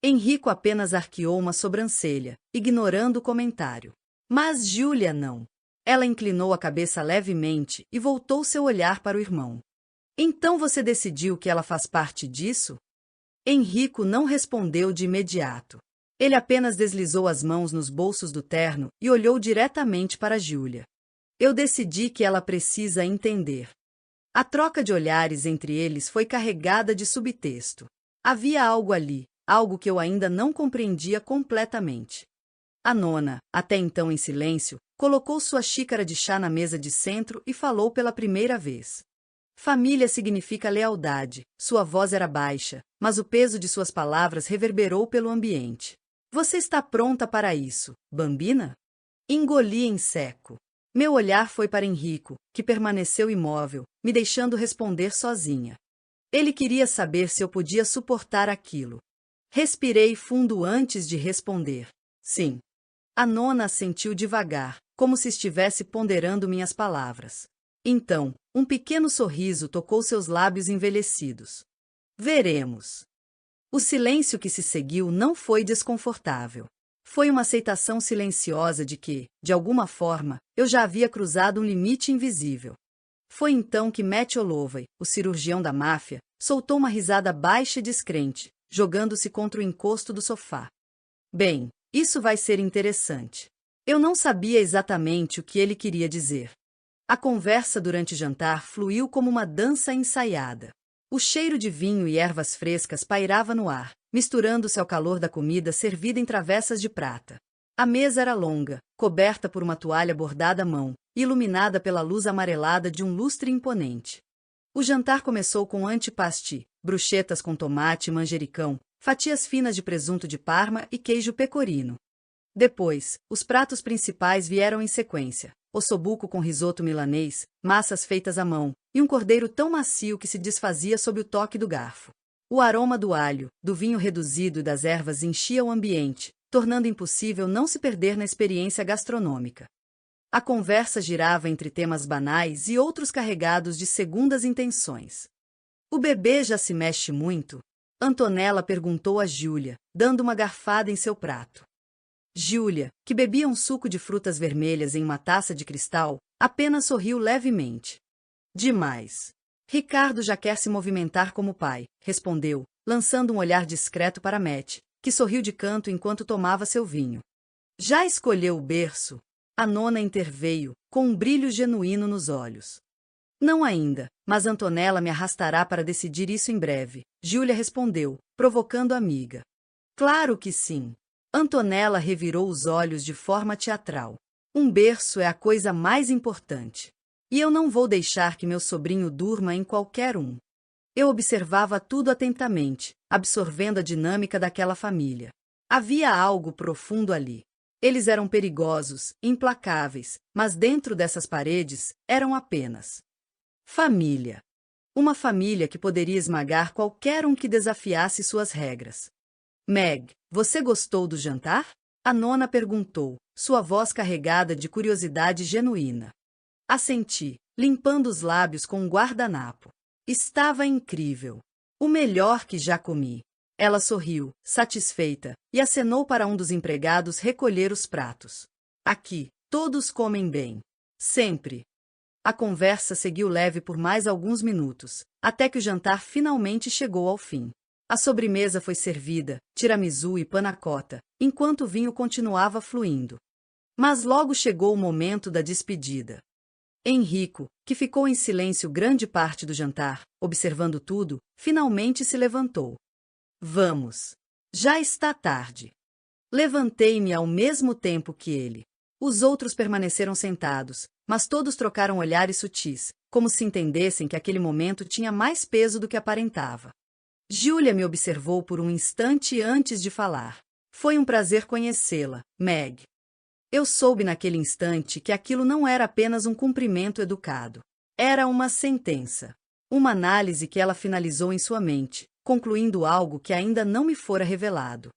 S1: Enrico apenas arqueou uma sobrancelha, ignorando o comentário. Mas Júlia não. Ela inclinou a cabeça levemente e voltou seu olhar para o irmão. Então você decidiu que ela faz parte disso? Enrico não respondeu de imediato. Ele apenas deslizou as mãos nos bolsos do terno e olhou diretamente para Júlia. Eu decidi que ela precisa entender. A troca de olhares entre eles foi carregada de subtexto. Havia algo ali, algo que eu ainda não compreendia completamente. A nona, até então em silêncio, colocou sua xícara de chá na mesa de centro e falou pela primeira vez. Família significa lealdade. Sua voz era baixa, mas o peso de suas palavras reverberou pelo ambiente. Você está pronta para isso, Bambina? Engoli em seco. Meu olhar foi para Enrico, que permaneceu imóvel, me deixando responder sozinha. Ele queria saber se eu podia suportar aquilo. Respirei fundo antes de responder. Sim. A nona assentiu devagar, como se estivesse ponderando minhas palavras. Então, um pequeno sorriso tocou seus lábios envelhecidos. Veremos. O silêncio que se seguiu não foi desconfortável. Foi uma aceitação silenciosa de que, de alguma forma, eu já havia cruzado um limite invisível. Foi então que Matt Holloway, o cirurgião da máfia, soltou uma risada baixa e descrente, jogando-se contra o encosto do sofá. Bem, isso vai ser interessante. Eu não sabia exatamente o que ele queria dizer. A conversa durante o jantar fluiu como uma dança ensaiada. O cheiro de vinho e ervas frescas pairava no ar, misturando-se ao calor da comida servida em travessas de prata. A mesa era longa, coberta por uma toalha bordada à mão, iluminada pela luz amarelada de um lustre imponente. O jantar começou com antipasti, bruschetas com tomate e manjericão, fatias finas de presunto de Parma e queijo pecorino. Depois, os pratos principais vieram em sequência: ossobuco com risoto milanês, massas feitas à mão, e um cordeiro tão macio que se desfazia sob o toque do garfo. O aroma do alho, do vinho reduzido e das ervas enchia o ambiente, tornando impossível não se perder na experiência gastronômica. A conversa girava entre temas banais e outros carregados de segundas intenções. O bebê já se mexe muito? Antonella perguntou a Júlia, dando uma garfada em seu prato. Júlia, que bebia um suco de frutas vermelhas em uma taça de cristal, apenas sorriu levemente. Demais. Ricardo já quer se movimentar como pai, respondeu, lançando um olhar discreto para Matt, que sorriu de canto enquanto tomava seu vinho. Já escolheu o berço? A nona interveio, com um brilho genuíno nos olhos. Não ainda, mas Antonella me arrastará para decidir isso em breve, Júlia respondeu, provocando a amiga. Claro que sim. Antonella revirou os olhos de forma teatral. Um berço é a coisa mais importante. E eu não vou deixar que meu sobrinho durma em qualquer um. Eu observava tudo atentamente, absorvendo a dinâmica daquela família. Havia algo profundo ali. Eles eram perigosos, implacáveis, mas dentro dessas paredes, eram apenas família. Uma família que poderia esmagar qualquer um que desafiasse suas regras. Meg, você gostou do jantar? A nona perguntou, sua voz carregada de curiosidade genuína. Assenti, limpando os lábios com um guardanapo. Estava incrível. O melhor que já comi. Ela sorriu, satisfeita, e acenou para um dos empregados recolher os pratos. Aqui, todos comem bem. Sempre. A conversa seguiu leve por mais alguns minutos, até que o jantar finalmente chegou ao fim. A sobremesa foi servida, tiramisu e panna cotta, enquanto o vinho continuava fluindo. Mas logo chegou o momento da despedida. Enrico, que ficou em silêncio grande parte do jantar, observando tudo, finalmente se levantou. Vamos. Já está tarde. Levantei-me ao mesmo tempo que ele. Os outros permaneceram sentados, mas todos trocaram olhares sutis, como se entendessem que aquele momento tinha mais peso do que aparentava. Julia me observou por um instante antes de falar. Foi um prazer conhecê-la, Meg. Eu soube naquele instante que aquilo não era apenas um cumprimento educado. Era uma sentença. Uma análise que ela finalizou em sua mente, concluindo algo que ainda não me fora revelado.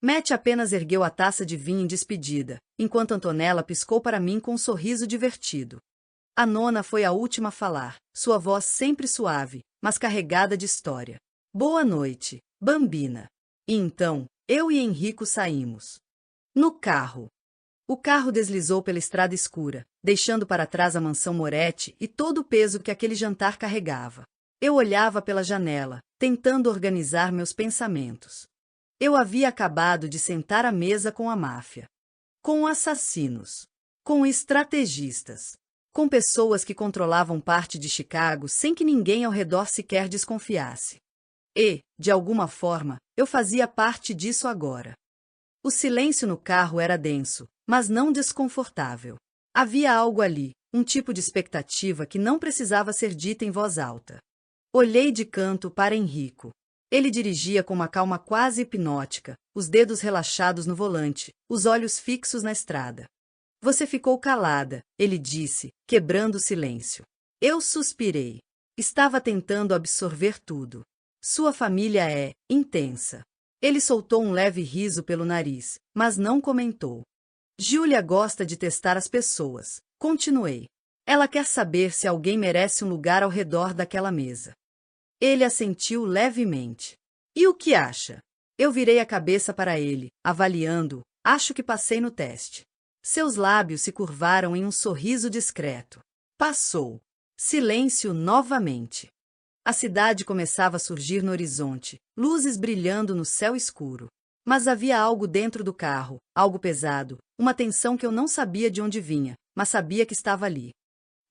S1: Matt apenas ergueu a taça de vinho em despedida, enquanto Antonella piscou para mim com um sorriso divertido. A nona foi a última a falar, sua voz sempre suave, mas carregada de história. Boa noite, Bambina. E então, eu e Enrico saímos. No carro. O carro deslizou pela estrada escura, deixando para trás a mansão Moretti e todo o peso que aquele jantar carregava. Eu olhava pela janela, tentando organizar meus pensamentos. Eu havia acabado de sentar à mesa com a máfia. Com assassinos. Com estrategistas. Com pessoas que controlavam parte de Chicago sem que ninguém ao redor sequer desconfiasse. E, de alguma forma, eu fazia parte disso agora. O silêncio no carro era denso, mas não desconfortável. Havia algo ali, um tipo de expectativa que não precisava ser dita em voz alta. Olhei de canto para Enrico. Ele dirigia com uma calma quase hipnótica, os dedos relaxados no volante, os olhos fixos na estrada. Você ficou calada, ele disse, quebrando o silêncio. Eu suspirei. Estava tentando absorver tudo. Sua família é intensa. Ele soltou um leve riso pelo nariz, mas não comentou. Julia gosta de testar as pessoas. Continuei. Ela quer saber se alguém merece um lugar ao redor daquela mesa. Ele assentiu levemente. E o que acha? Eu virei a cabeça para ele, avaliando-o. Acho que passei no teste. Seus lábios se curvaram em um sorriso discreto. Passou. Silêncio novamente. A cidade começava a surgir no horizonte, luzes brilhando no céu escuro. Mas havia algo dentro do carro, algo pesado, uma tensão que eu não sabia de onde vinha, mas sabia que estava ali.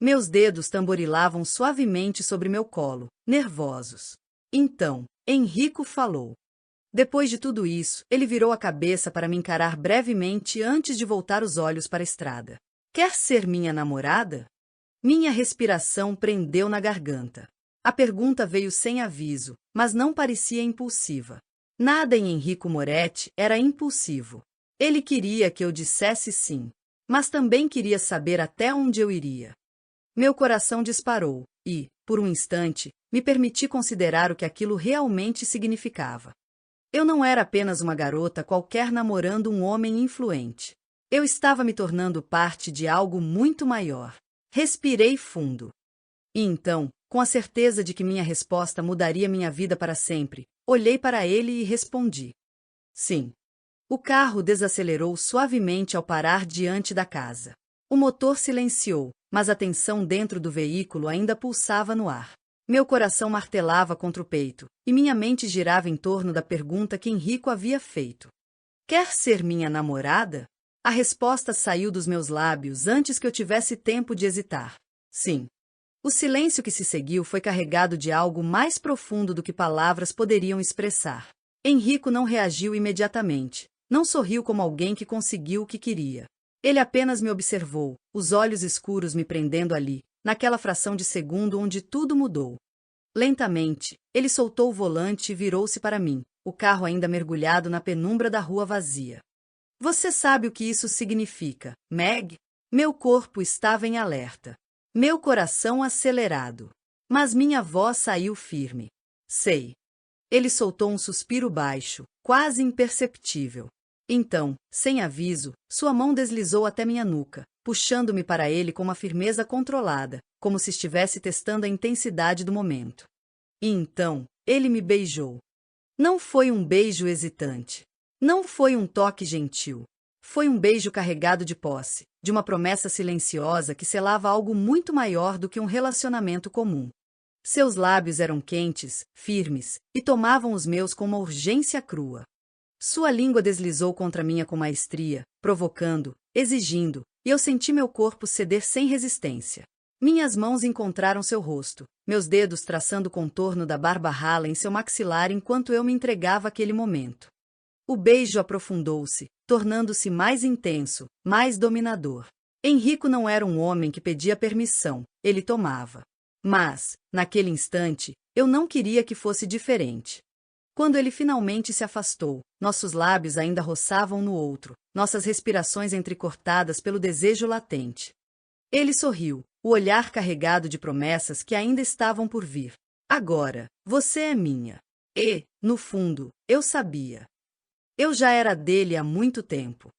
S1: Meus dedos tamborilavam suavemente sobre meu colo, nervosos. Então, Enrico falou. Depois de tudo isso, ele virou a cabeça para me encarar brevemente antes de voltar os olhos para a estrada. Quer ser minha namorada? Minha respiração prendeu na garganta. A pergunta veio sem aviso, mas não parecia impulsiva. Nada em Enrico Moretti era impulsivo. Ele queria que eu dissesse sim, mas também queria saber até onde eu iria. Meu coração disparou e, por um instante, me permiti considerar o que aquilo realmente significava. Eu não era apenas uma garota qualquer namorando um homem influente. Eu estava me tornando parte de algo muito maior. Respirei fundo. E então, com a certeza de que minha resposta mudaria minha vida para sempre, olhei para ele e respondi. Sim. O carro desacelerou suavemente ao parar diante da casa. O motor silenciou, mas a tensão dentro do veículo ainda pulsava no ar. Meu coração martelava contra o peito, e minha mente girava em torno da pergunta que Enrico havia feito. Quer ser minha namorada? A resposta saiu dos meus lábios antes que eu tivesse tempo de hesitar. Sim. O silêncio que se seguiu foi carregado de algo mais profundo do que palavras poderiam expressar. Enrico não reagiu imediatamente, não sorriu como alguém que conseguiu o que queria. Ele apenas me observou, os olhos escuros me prendendo ali, naquela fração de segundo onde tudo mudou. Lentamente, ele soltou o volante e virou-se para mim, o carro ainda mergulhado na penumbra da rua vazia. Você sabe o que isso significa, Meg? Meu corpo estava em alerta. Meu coração acelerado. Mas minha voz saiu firme. Sei. Ele soltou um suspiro baixo, quase imperceptível. Então, sem aviso, sua mão deslizou até minha nuca, puxando-me para ele com uma firmeza controlada, como se estivesse testando a intensidade do momento. E então, ele me beijou. Não foi um beijo hesitante. Não foi um toque gentil. Foi um beijo carregado de posse, de uma promessa silenciosa que selava algo muito maior do que um relacionamento comum. Seus lábios eram quentes, firmes, e tomavam os meus com uma urgência crua. Sua língua deslizou contra a minha com maestria, provocando, exigindo, e eu senti meu corpo ceder sem resistência. Minhas mãos encontraram seu rosto, meus dedos traçando o contorno da barba rala em seu maxilar enquanto eu me entregava àquele momento. O beijo aprofundou-se, tornando-se mais intenso, mais dominador. Henrico não era um homem que pedia permissão, ele tomava. Mas, naquele instante, eu não queria que fosse diferente. Quando ele finalmente se afastou, nossos lábios ainda roçavam no outro, nossas respirações entrecortadas pelo desejo latente. Ele sorriu, o olhar carregado de promessas que ainda estavam por vir. Agora, você é minha. E, no fundo, eu sabia. Eu já era dele há muito tempo.